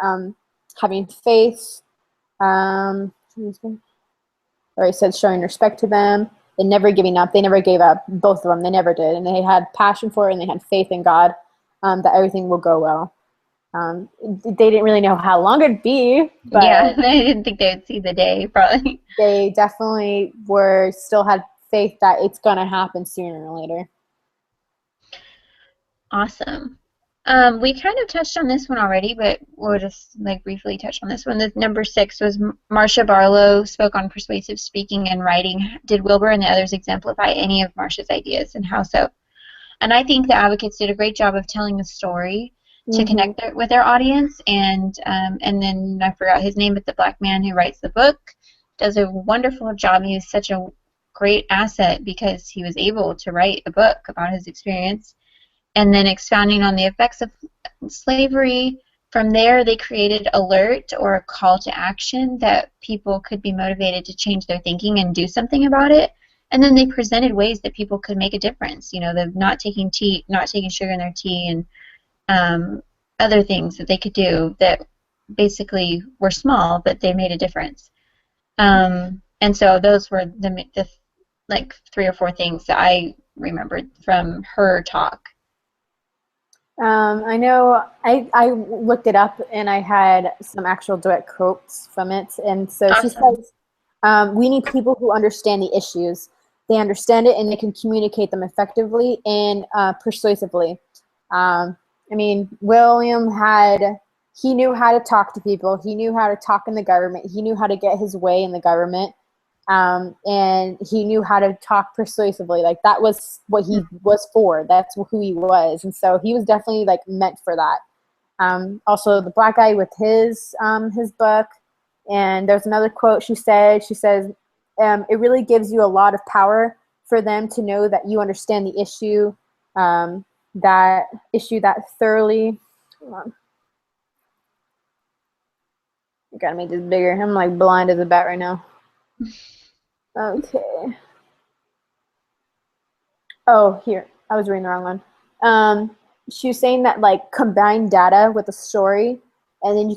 Speaker 1: Having faith. Or he said showing respect to them and never giving up. They never gave up, both of them. They never did. And they had passion for it, and they had faith in God, that everything will go well. They didn't really know how long it'd be, but
Speaker 2: yeah, I didn't think they would see the day, probably.
Speaker 1: they definitely still had faith that it's going to happen sooner or later.
Speaker 2: Awesome. We kind of touched on this one already, but we'll just like briefly touch on this one. The number 6 was Marcia Barlow spoke on persuasive speaking and writing. Did Wilbur and the others exemplify any of Marcia's ideas, and how so? And I think the advocates did a great job of telling the story to connect with their audience. And then I forgot his name, but the black man who writes the book does a wonderful job. He was such a great asset because he was able to write a book about his experience. And then expounding on the effects of slavery. From there, they created alert or a call to action that people could be motivated to change their thinking and do something about it. And then they presented ways that people could make a difference. You know, the not taking sugar in their tea, and other things that they could do that basically were small, but they made a difference. And so those were the like 3 or 4 things that I remembered from her talk.
Speaker 1: I know I looked it up, and I had some actual direct quotes from it. And so
Speaker 2: Awesome.
Speaker 1: She says, we need people who understand the issues. They understand it, and they can communicate them effectively and persuasively. I mean, William he knew how to talk to people. He knew how to talk in the government. He knew how to get his way in the government. And he knew how to talk persuasively. Like, that was what he was for. That's who he was. And so he was definitely like meant for that. Also the black guy with his book. And there's another quote she says, it really gives you a lot of power for them to know that you understand the issue, that thoroughly. Hold on. I gotta make this bigger. I'm like blind as a bat right now. Okay. Oh, here. I was reading the wrong one. She was saying that like combine data with a story, and then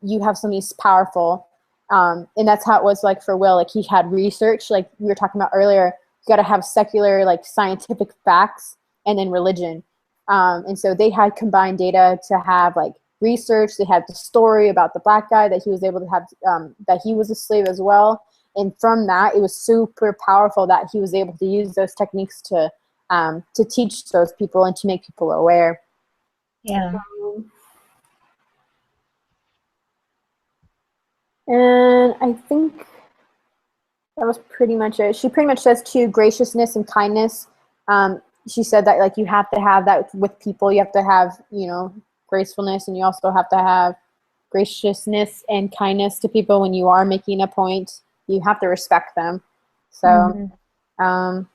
Speaker 1: you have something powerful. And that's how it was like for Will. Like, he had research, like we were talking about earlier. You got to have secular, like scientific facts, and then religion. And so they had combined data to have like research. They had the story about the black guy that he was able to have, that he was a slave as well. And from that, it was super powerful that he was able to use those techniques to teach those people and to make people aware.
Speaker 2: Yeah.
Speaker 1: And I think that was pretty much it. She pretty much says too, graciousness and kindness. She said that like you have to have that with people. You have to have, gracefulness, and you also have to have graciousness and kindness to people when you are making a point. You have to respect them. So, and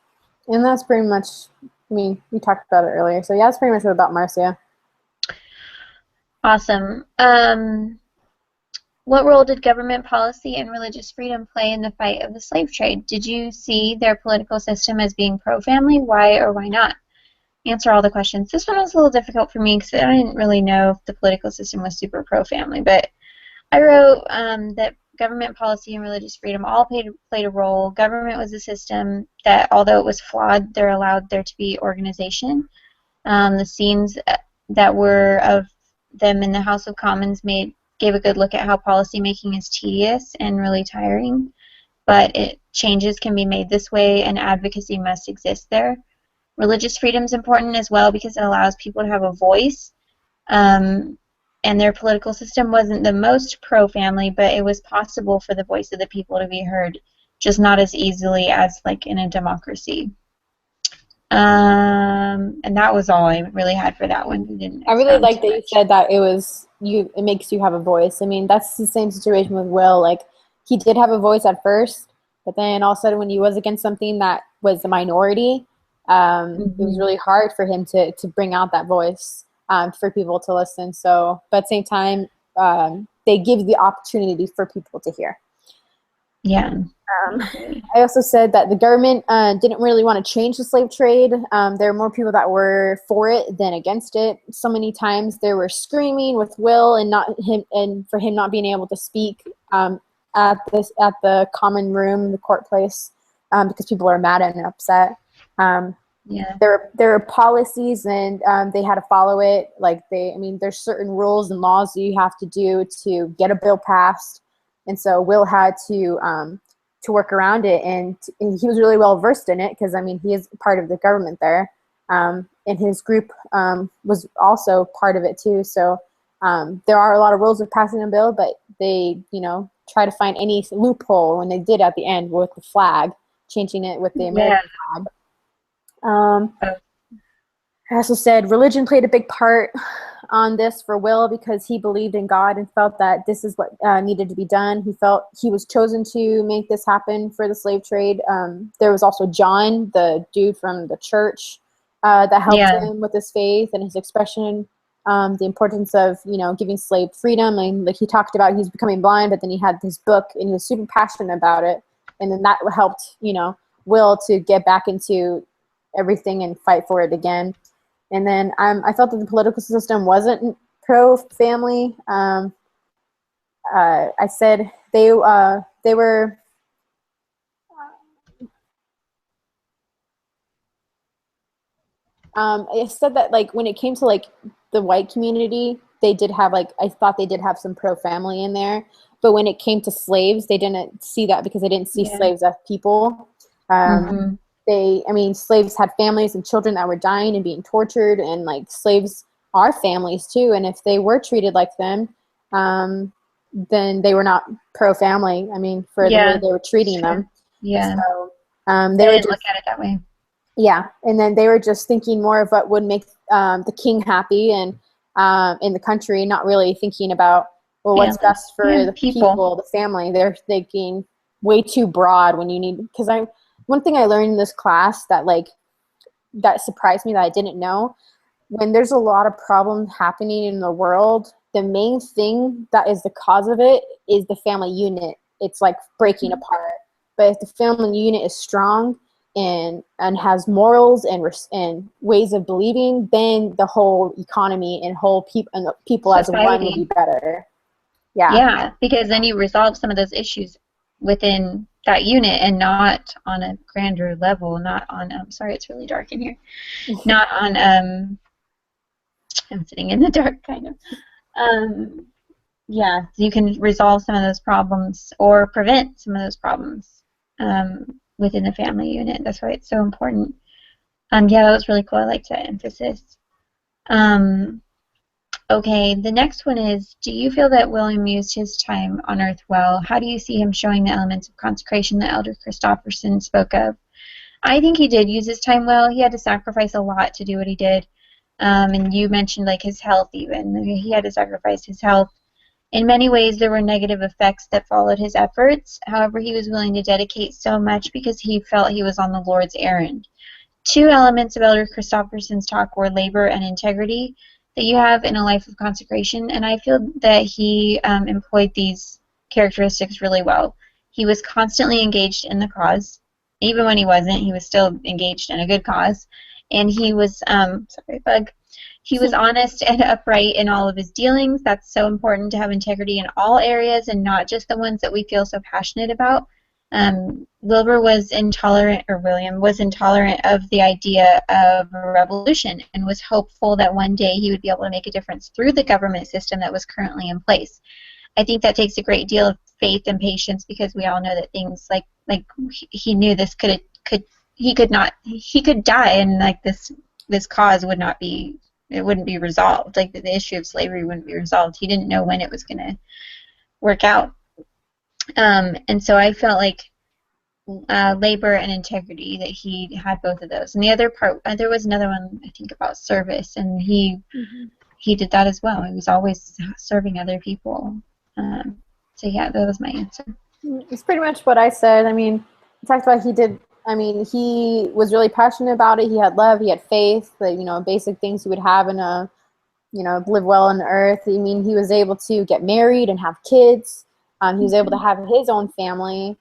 Speaker 1: that's pretty much, we talked about it earlier. So yeah, that's pretty much about Marcia.
Speaker 2: Awesome. What role did government policy and religious freedom play in the fight of the slave trade? Did you see their political system as being pro-family? Why or why not? Answer all the questions. This one was a little difficult for me because I didn't really know if the political system was super pro-family, but I wrote that government policy and religious freedom all played a role. Government was a system that, although it was flawed, there allowed there to be organization. The scenes that were of them in the House of Commons gave a good look at how policymaking is tedious and really tiring, but changes can be made this way, and advocacy must exist there. Religious freedom is important as well because it allows people to have a voice. And their political system wasn't the most pro-family, but it was possible for the voice of the people to be heard, just not as easily as like in a democracy. And that was all I really had for that one.
Speaker 1: I really like that you said that it makes you have a voice. I mean, that's the same situation with Will. Like, he did have a voice at first, but then all of a sudden when he was against something that was the minority, it was really hard for him to bring out that voice. for people to listen. So, but at the same time, they give the opportunity for people to hear.
Speaker 2: Yeah.
Speaker 1: I also said that the government didn't really want to change the slave trade. There were more people that were for it than against it. So many times they were screaming with Will and for him not being able to speak at the common room, the court place, because people are mad and upset.
Speaker 2: Yeah.
Speaker 1: There were policies and they had to follow it. There's certain rules and laws that you have to do to get a bill passed. And so Will had to work around it, and he was really well versed in it because he is part of the government there, and his group was also part of it too. So there are a lot of rules of passing a bill, but they try to find any loophole, when they did at the end with the flag, changing it with the American flag. I also said religion played a big part on this for Will because he believed in God and felt that this is what needed to be done. He felt he was chosen to make this happen for the slave trade. There was also John, the dude from the church, that helped him with his faith and his expression, the importance of giving slave freedom. And like he talked about, he's becoming blind, but then he had this book and he was super passionate about it, and then that helped Will to get back into everything and fight for it again. And then I felt that the political system wasn't pro-family. I said they were. I said that when it came to the white community, they did have I thought they did have some pro-family in there, but when it came to slaves, they didn't see that because they didn't see slaves as people. Slaves had families and children that were dying and being tortured, and slaves are families too. And if they were treated like them, then they were not pro-family. For the way they were treating them.
Speaker 2: Yeah.
Speaker 1: So
Speaker 2: they didn't look at it that way.
Speaker 1: Yeah, and then they were just thinking more of what would make the king happy and in the country, not really thinking about what's best for the people, the family. They're thinking way too broad when you need. Because one thing I learned in this class that that surprised me that I didn't know, when there's a lot of problems happening in the world, the main thing that is the cause of it is the family unit. It's breaking apart. But if the family unit is strong and has morals and ways of believing, then the whole economy and whole people as one will be better.
Speaker 2: Yeah, because then you resolve some of those issues within that unit and not on a grander level, not on sorry, it's really dark in here. Not on I'm sitting in the dark kind of. So you can resolve some of those problems or prevent some of those problems within the family unit. That's why it's so important. That was really cool. I liked that emphasis. Okay, the next one is, do you feel that William used his time on Earth well? How do you see him showing the elements of consecration that Elder Christofferson spoke of? I think he did use his time well. He had to sacrifice a lot to do what he did. And you mentioned his health even. He had to sacrifice his health. In many ways, there were negative effects that followed his efforts. However, he was willing to dedicate so much because he felt he was on the Lord's errand. Two elements of Elder Christofferson's talk were labor and integrity that you have in a life of consecration, and I feel that he employed these characteristics really well. He was constantly engaged in the cause. Even when he wasn't, he was still engaged in a good cause. And he was, sorry, bug. He was honest and upright in all of his dealings. That's so important to have integrity in all areas and not just the ones that we feel so passionate about. William was intolerant of the idea of a revolution and was hopeful that one day he would be able to make a difference through the government system that was currently in place. I think that takes a great deal of faith and patience because we all know that things like he knew this he could die and this cause wouldn't be resolved. The issue of slavery wouldn't be resolved. He didn't know when it was going to work out. And so I felt labor and integrity, that he had both of those. And the other part, there was another one, I think, about service, and he did that as well. He was always serving other people. So yeah, that was my answer.
Speaker 1: It's pretty much what I said. I talked about he was really passionate about it. He had love, he had faith, basic things you would have in a live well on the earth. I mean, he was able to get married and have kids. He was able to have his own family.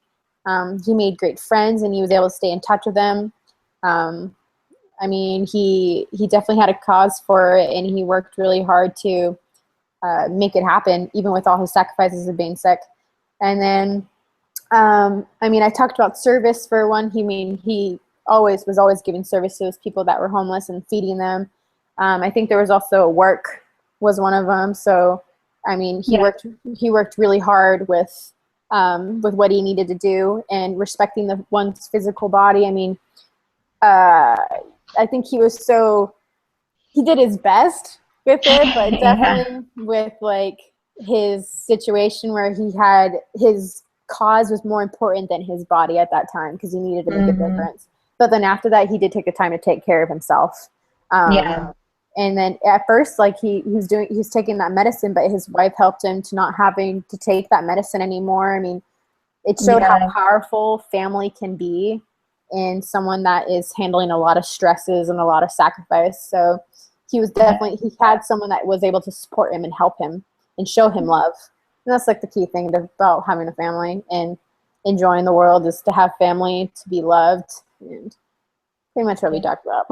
Speaker 1: He made great friends, and he was able to stay in touch with them. I mean, he definitely had a cause for it, and he worked really hard to make it happen, even with all his sacrifices of being sick. And then, I mean, I talked about service for one. He was always giving service to those people that were homeless and feeding them. I think there was also work was one of them. So, I mean, he worked really hard with what he needed to do and respecting the one's physical body. I mean, I think he did his best with it, but definitely with like his situation where his cause was more important than his body at that time because he needed to make a difference. But then after that, he did take the time to take care of himself. And then at first, like he was taking that medicine, but his wife helped him to not having to take that medicine anymore. I mean, it showed how powerful family can be in someone that is handling a lot of stresses and a lot of sacrifice. So he had someone that was able to support him and help him and show him love. And that's like the key thing about having a family and enjoying the world is to have family, to be loved, and pretty much what we talked about.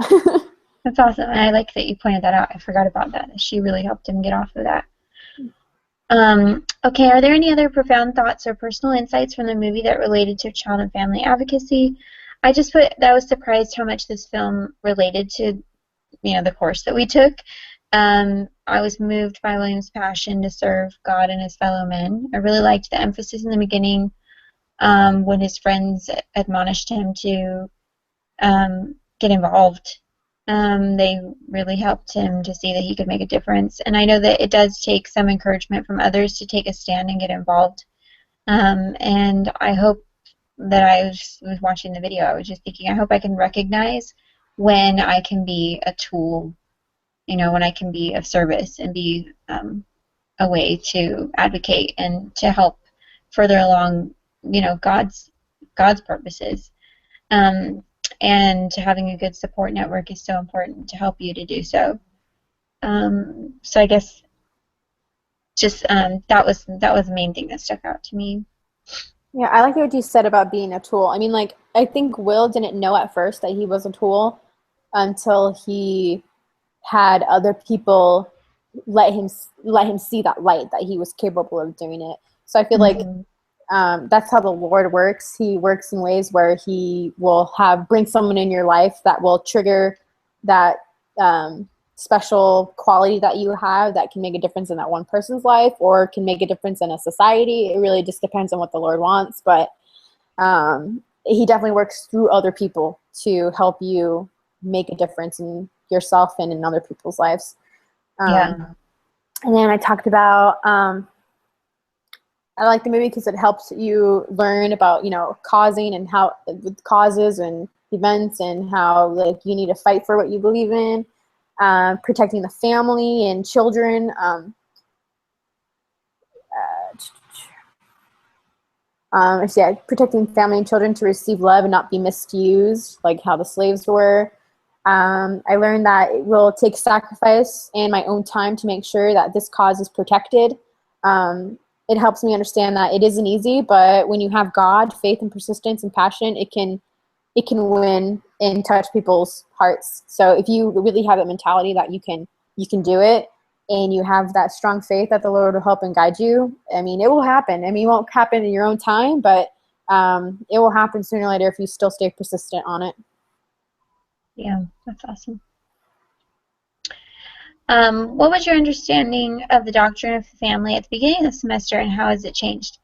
Speaker 2: That's awesome. And I like that you pointed that out. I forgot about that. She really helped him get off of that. Okay, are there any other profound thoughts or personal insights from the movie that related to child and family advocacy? I just put that I was surprised how much this film related to, the course that we took. I was moved by William's passion to serve God and his fellow men. I really liked the emphasis in the beginning when his friends admonished him to get involved. They really helped him to see that he could make a difference. And I know that it does take some encouragement from others to take a stand and get involved. And I hope that I was watching the video, I was just thinking, I hope I can recognize when I can be a tool, when I can be of service and be a way to advocate and to help further along, God's purposes. And having a good support network is so important to help you to do so. So I guess just that was the main thing that stuck out to me.
Speaker 1: Yeah, I like what you said about being a tool. I mean, like, I think Will didn't know at first that he was a tool until he had other people let him see that light, that he was capable of doing it. So I feel like that's how the Lord works. He works in ways where he will bring someone in your life that will trigger that special quality that you have that can make a difference in that one person's life or can make a difference in a society. It really just depends on what the Lord wants. But he definitely works through other people to help you make a difference in yourself and in other people's lives. And then I talked about I like the movie because it helps you learn about, causing and how causes and events and how like you need to fight for what you believe in, protecting the family and children. Protecting family and children to receive love and not be misused, like how the slaves were. I learned that it will take sacrifice and my own time to make sure that this cause is protected. It helps me understand that it isn't easy, but when you have God, faith, and persistence and passion, it can win and touch people's hearts. So if you really have that mentality that you can do it, and you have that strong faith that the Lord will help and guide you, I mean, it will happen. I mean, it won't happen in your own time, but it will happen sooner or later if you still stay persistent on it.
Speaker 2: Yeah, that's awesome. What was your understanding of the doctrine of the family at the beginning of the semester, and how has it changed?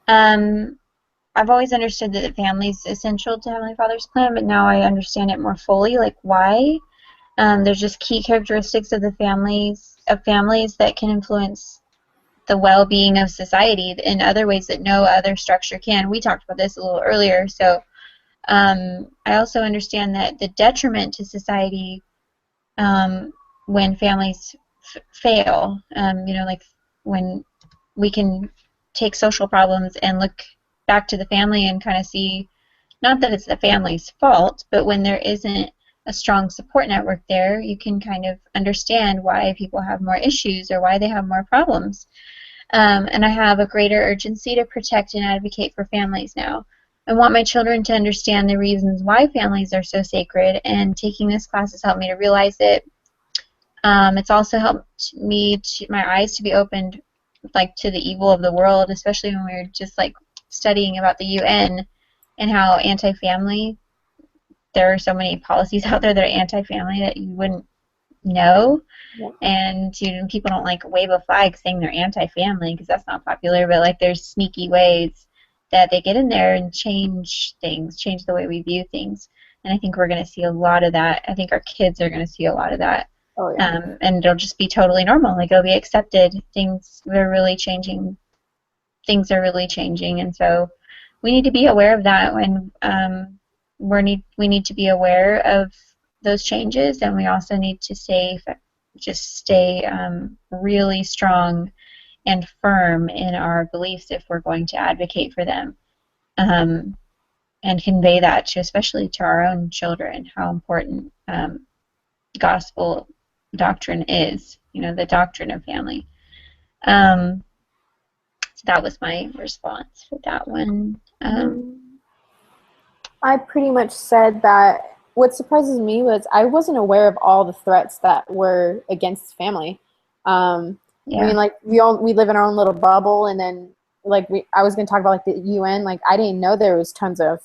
Speaker 2: I've always understood that the family is essential to Heavenly Father's plan, but now I understand it more fully, like why. There's just key characteristics of families that can influence the well-being of society in other ways that no other structure can. We talked about this a little earlier, so I also understand that the detriment to society when families fail, like when we can take social problems and look back to the family and kind of see, not that it's the family's fault, but when there isn't a strong support network there, you can kind of understand why people have more issues or why they have more problems. And I have a greater urgency to protect and advocate for families now. I want my children to understand the reasons why families are so sacred, and taking this class has helped me to realize it. It's also helped me, my eyes to be opened like to the evil of the world, especially when we were just like studying about the UN and how anti-family, there are so many policies out there that are anti-family that you wouldn't know.
Speaker 1: Yep.
Speaker 2: And people don't like wave a flag saying they're anti-family because that's not popular, but like there's sneaky ways that they get in there and change things, change the way we view things. And I think we're going to see a lot of that. I think our kids are going to see a lot of that.
Speaker 1: Oh, yeah.
Speaker 2: And it'll just be totally normal. Like, it'll be accepted. Things are really changing. Things are really changing. And so we need to be aware of that when we need to be aware of those changes, and we also need to stay really strong and firm in our beliefs if we're going to advocate for them, and convey that to, especially to our own children, how important gospel doctrine is, the doctrine of family. So that was my response for that one.
Speaker 1: I pretty much said that what surprises me was I wasn't aware of all the threats that were against family. I mean, like, we live in our own little bubble, and then like I was going to talk about like the UN. Like, I didn't know there was tons of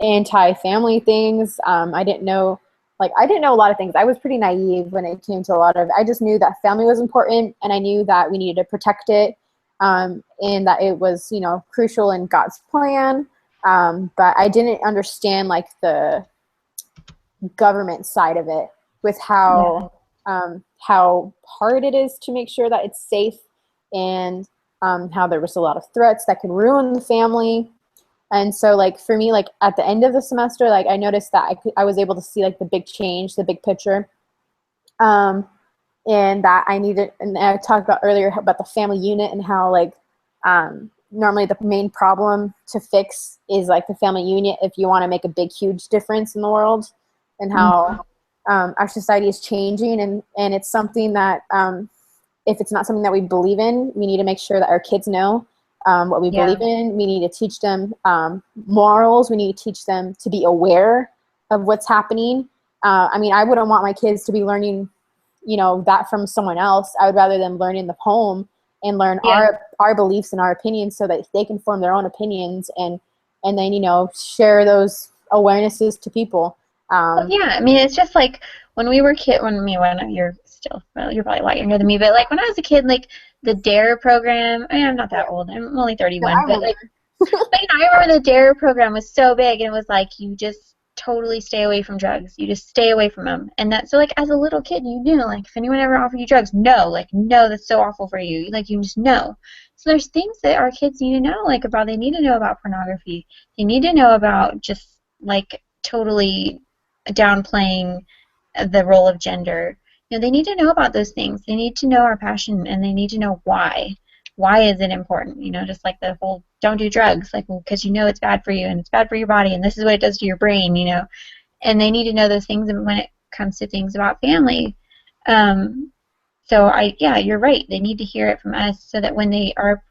Speaker 1: anti-family things. I didn't know a lot of things. I was pretty naive when it came to a lot of. I just knew that family was important, and I knew that we needed to protect it, and that it was crucial in God's plan. But I didn't understand like the government side of it, with how hard it is to make sure that it's safe, and how there was a lot of threats that could ruin the family. And so, like, for me, like, at the end of the semester, like, I noticed that I was able to see like the big change, the big picture, and that I needed. And I talked about earlier about the family unit and how like normally the main problem to fix is like the family unit if you want to make a big, huge difference in the world, and how our society is changing, and it's something that if it's not something that we believe in, we need to make sure that our kids know what we believe in. We need to teach them morals. We need to teach them to be aware of what's happening. I mean, I wouldn't want my kids to be learning, that from someone else. I would rather them learn in the home and learn our beliefs and our opinions, so that they can form their own opinions and then share those awarenesses to people.
Speaker 2: I mean, it's just like when we were when you're still, well, you're probably a lot younger than me, but like when I was a kid, like the DARE program. I mean, I'm not that old. I'm only 31, but like, I remember the DARE program was so big, and it was like you just totally stay away from drugs. You just stay away from them, and so like as a little kid, you knew like if anyone ever offered you drugs, no, that's so awful for you. Like you just know. So there's things that our kids need to know, like about. They need to know about pornography. They need to know about just like totally downplaying the role of gender. They need to know about those things. They need to know our passion, and they need to know why. Why is it important? Just like the whole don't do drugs, like, because it's bad for you, and it's bad for your body, and this is what it does to your brain, And they need to know those things when it comes to things about family. So you're right. They need to hear it from us, so that when they are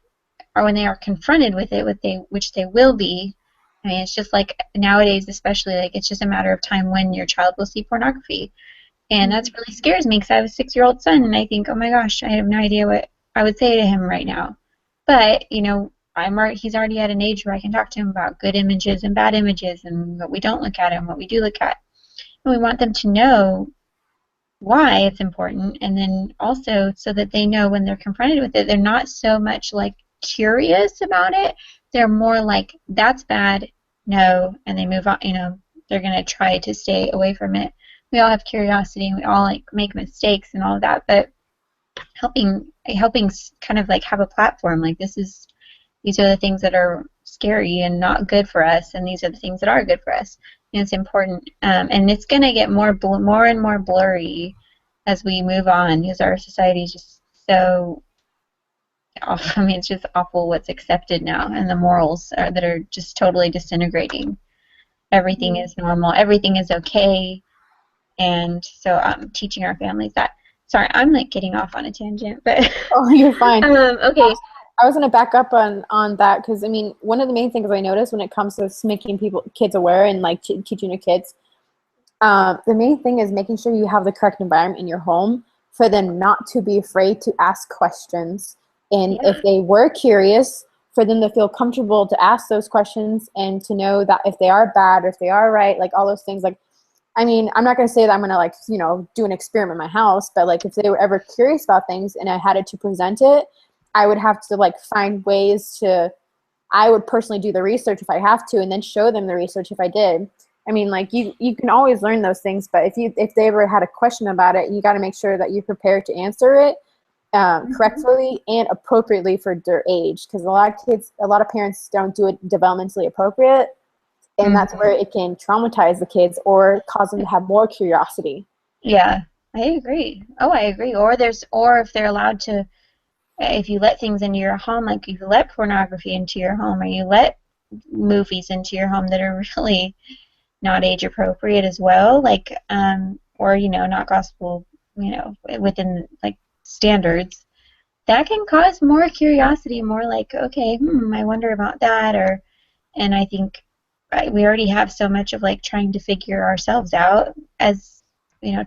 Speaker 2: confronted with it, which they will be. I mean, it's just like nowadays, especially, like it's just a matter of time when your child will see pornography. And that really scares me, because I have a 6-year-old son, and I think, oh my gosh, I have no idea what I would say to him right now. But, he's already at an age where I can talk to him about good images and bad images, and what we don't look at and what we do look at. And we want them to know why it's important, and then also so that they know when they're confronted with it, they're not so much like curious about it. They're more like, that's bad, no, and they move on. They're going to try to stay away from it. We all have curiosity, and we all like make mistakes and all of that, but helping kind of like have a platform, like these are the things that are scary and not good for us, and these are the things that are good for us. And it's important, and it's going to get more and more blurry as we move on, because our society is just so awful. I mean, it's just awful what's accepted now, and the morals that are just totally disintegrating. everything is normal, everything is okay. And so teaching our families that. Sorry, I'm like getting off on a tangent, but
Speaker 1: Oh, you're fine.
Speaker 2: okay.
Speaker 1: I was going to back up on that because I mean, one of the main things I notice when it comes to making kids aware and like teaching your kids, the main thing is making sure you have the correct environment in your home for them not to be afraid to ask questions. And if they were curious, for them to feel comfortable to ask those questions and to know that if they are bad or if they are right, like all those things, like, I mean, I'm not going to say that I'm going to like, you know, do an experiment in my house, but like if they were ever curious about things and I had it to present it, I would have to like find ways to, I would personally do the research if I have to, and then show them the research if I did. I mean, like you can always learn those things, but if they ever had a question about it, you got to make sure that you're prepared to answer it correctly and appropriately for their age, because a lot of parents don't do it developmentally appropriate, and that's where it can traumatize the kids or cause them to have more curiosity.
Speaker 2: Yeah, I agree. Oh, I agree. Or if they're allowed to, if you let things into your home, like if you let pornography into your home, or you let movies into your home that are really not age appropriate as well, like or not gospel, within like standards, that can cause more curiosity, more like, okay, I wonder about that, and I think we already have so much of like trying to figure ourselves out as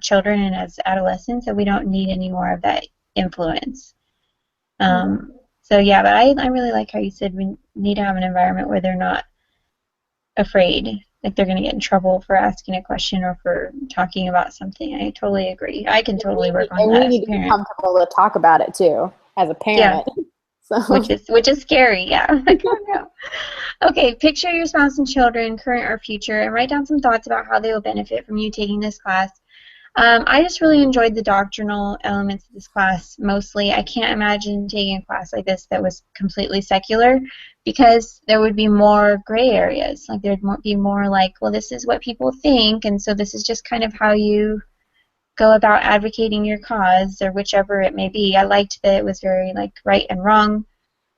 Speaker 2: children and as adolescents, that we don't need any more of that influence. So yeah, but I really like how you said we need to have an environment where they're not afraid, like they're going to get in trouble for asking a question or for talking about something. I totally agree. I can totally work on that.
Speaker 1: And we need to be comfortable to talk about it too, as a parent.
Speaker 2: Yeah. So. Which is scary, yeah. Like, oh no. Okay, picture your spouse and children, current or future, and write down some thoughts about how they will benefit from you taking this class. I just really enjoyed the doctrinal elements of this class mostly. I can't imagine taking a class like this that was completely secular, because there would be more gray areas. Like there'd be more like, well, this is what people think, and so this is just kind of how you go about advocating your cause, or whichever it may be. I liked that it was very like right and wrong,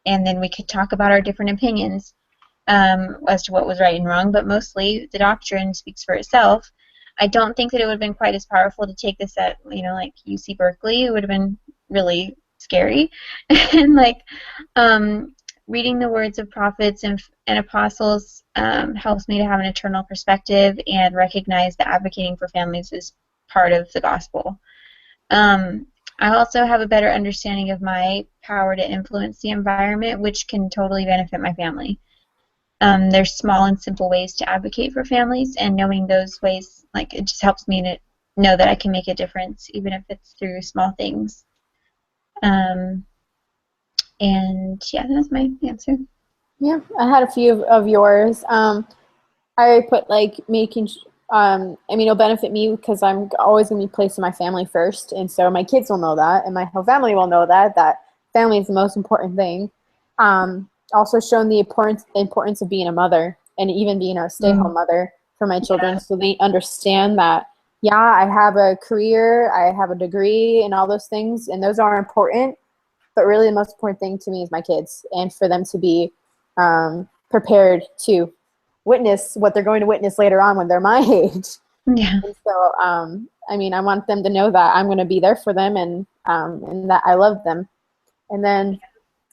Speaker 2: and then we could talk about our different opinions as to what was right and wrong, but mostly the doctrine speaks for itself. I don't think that it would have been quite as powerful to take this at, like UC Berkeley. It would have been really scary. And like reading the words of prophets and apostles helps me to have an eternal perspective and recognize that advocating for families is part of the gospel. I also have a better understanding of my power to influence the environment, which can totally benefit my family. There's small and simple ways to advocate for families, and knowing those ways, like, it just helps me to know that I can make a difference, even if it's through small things. And yeah, that's my answer.
Speaker 1: Yeah, I had a few of yours. I put like making. I mean, it'll benefit me because I'm always going to be placing my family first, and so my kids will know that, and my whole family will know that family is the most important thing. Also shown the importance of being a mother and even being a stay-at-home mother for my children, so they understand that, yeah, I have a career, I have a degree, and all those things, and those are important, but really the most important thing to me is my kids, and for them to be prepared to witness what they're going to witness later on when they're my age.
Speaker 2: Yeah.
Speaker 1: And so, I mean, I want them to know that I'm going to be there for them, and that I love them. And then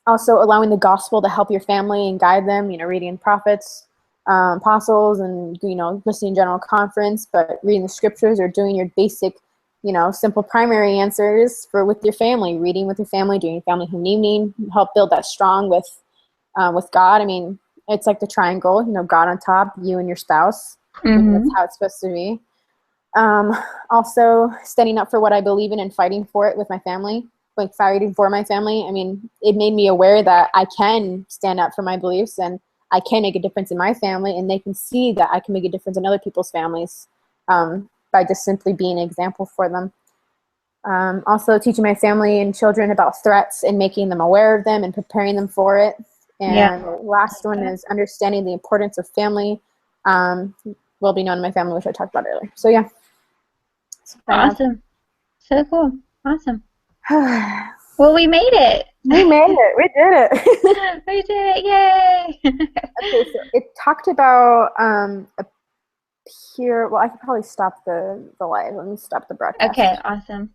Speaker 1: also allowing the gospel to help your family and guide them, reading prophets, apostles, and, listening to general conference, but reading the scriptures or doing your basic, simple primary answers with your family, reading with your family, doing family home evening, help build that strong with God. I mean, it's like the triangle, God on top, you and your spouse. And that's how it's supposed to be. Also standing up for what I believe in and fighting for it with my family. Like fighting for my family. I mean, it made me aware that I can stand up for my beliefs and I can make a difference in my family, and they can see that I can make a difference in other people's families by just simply being an example for them. Also teaching my family and children about threats and making them aware of them and preparing them for it. And the last one is understanding the importance of family will be known in my family, which I talked about earlier. So yeah.
Speaker 2: Awesome. So cool. Awesome. Well, we made it.
Speaker 1: We made it. We did it.
Speaker 2: We did it. Yay.
Speaker 1: Okay, so it talked about hear. Well, I could probably stop the live. Let me stop the broadcast.
Speaker 2: Okay, awesome.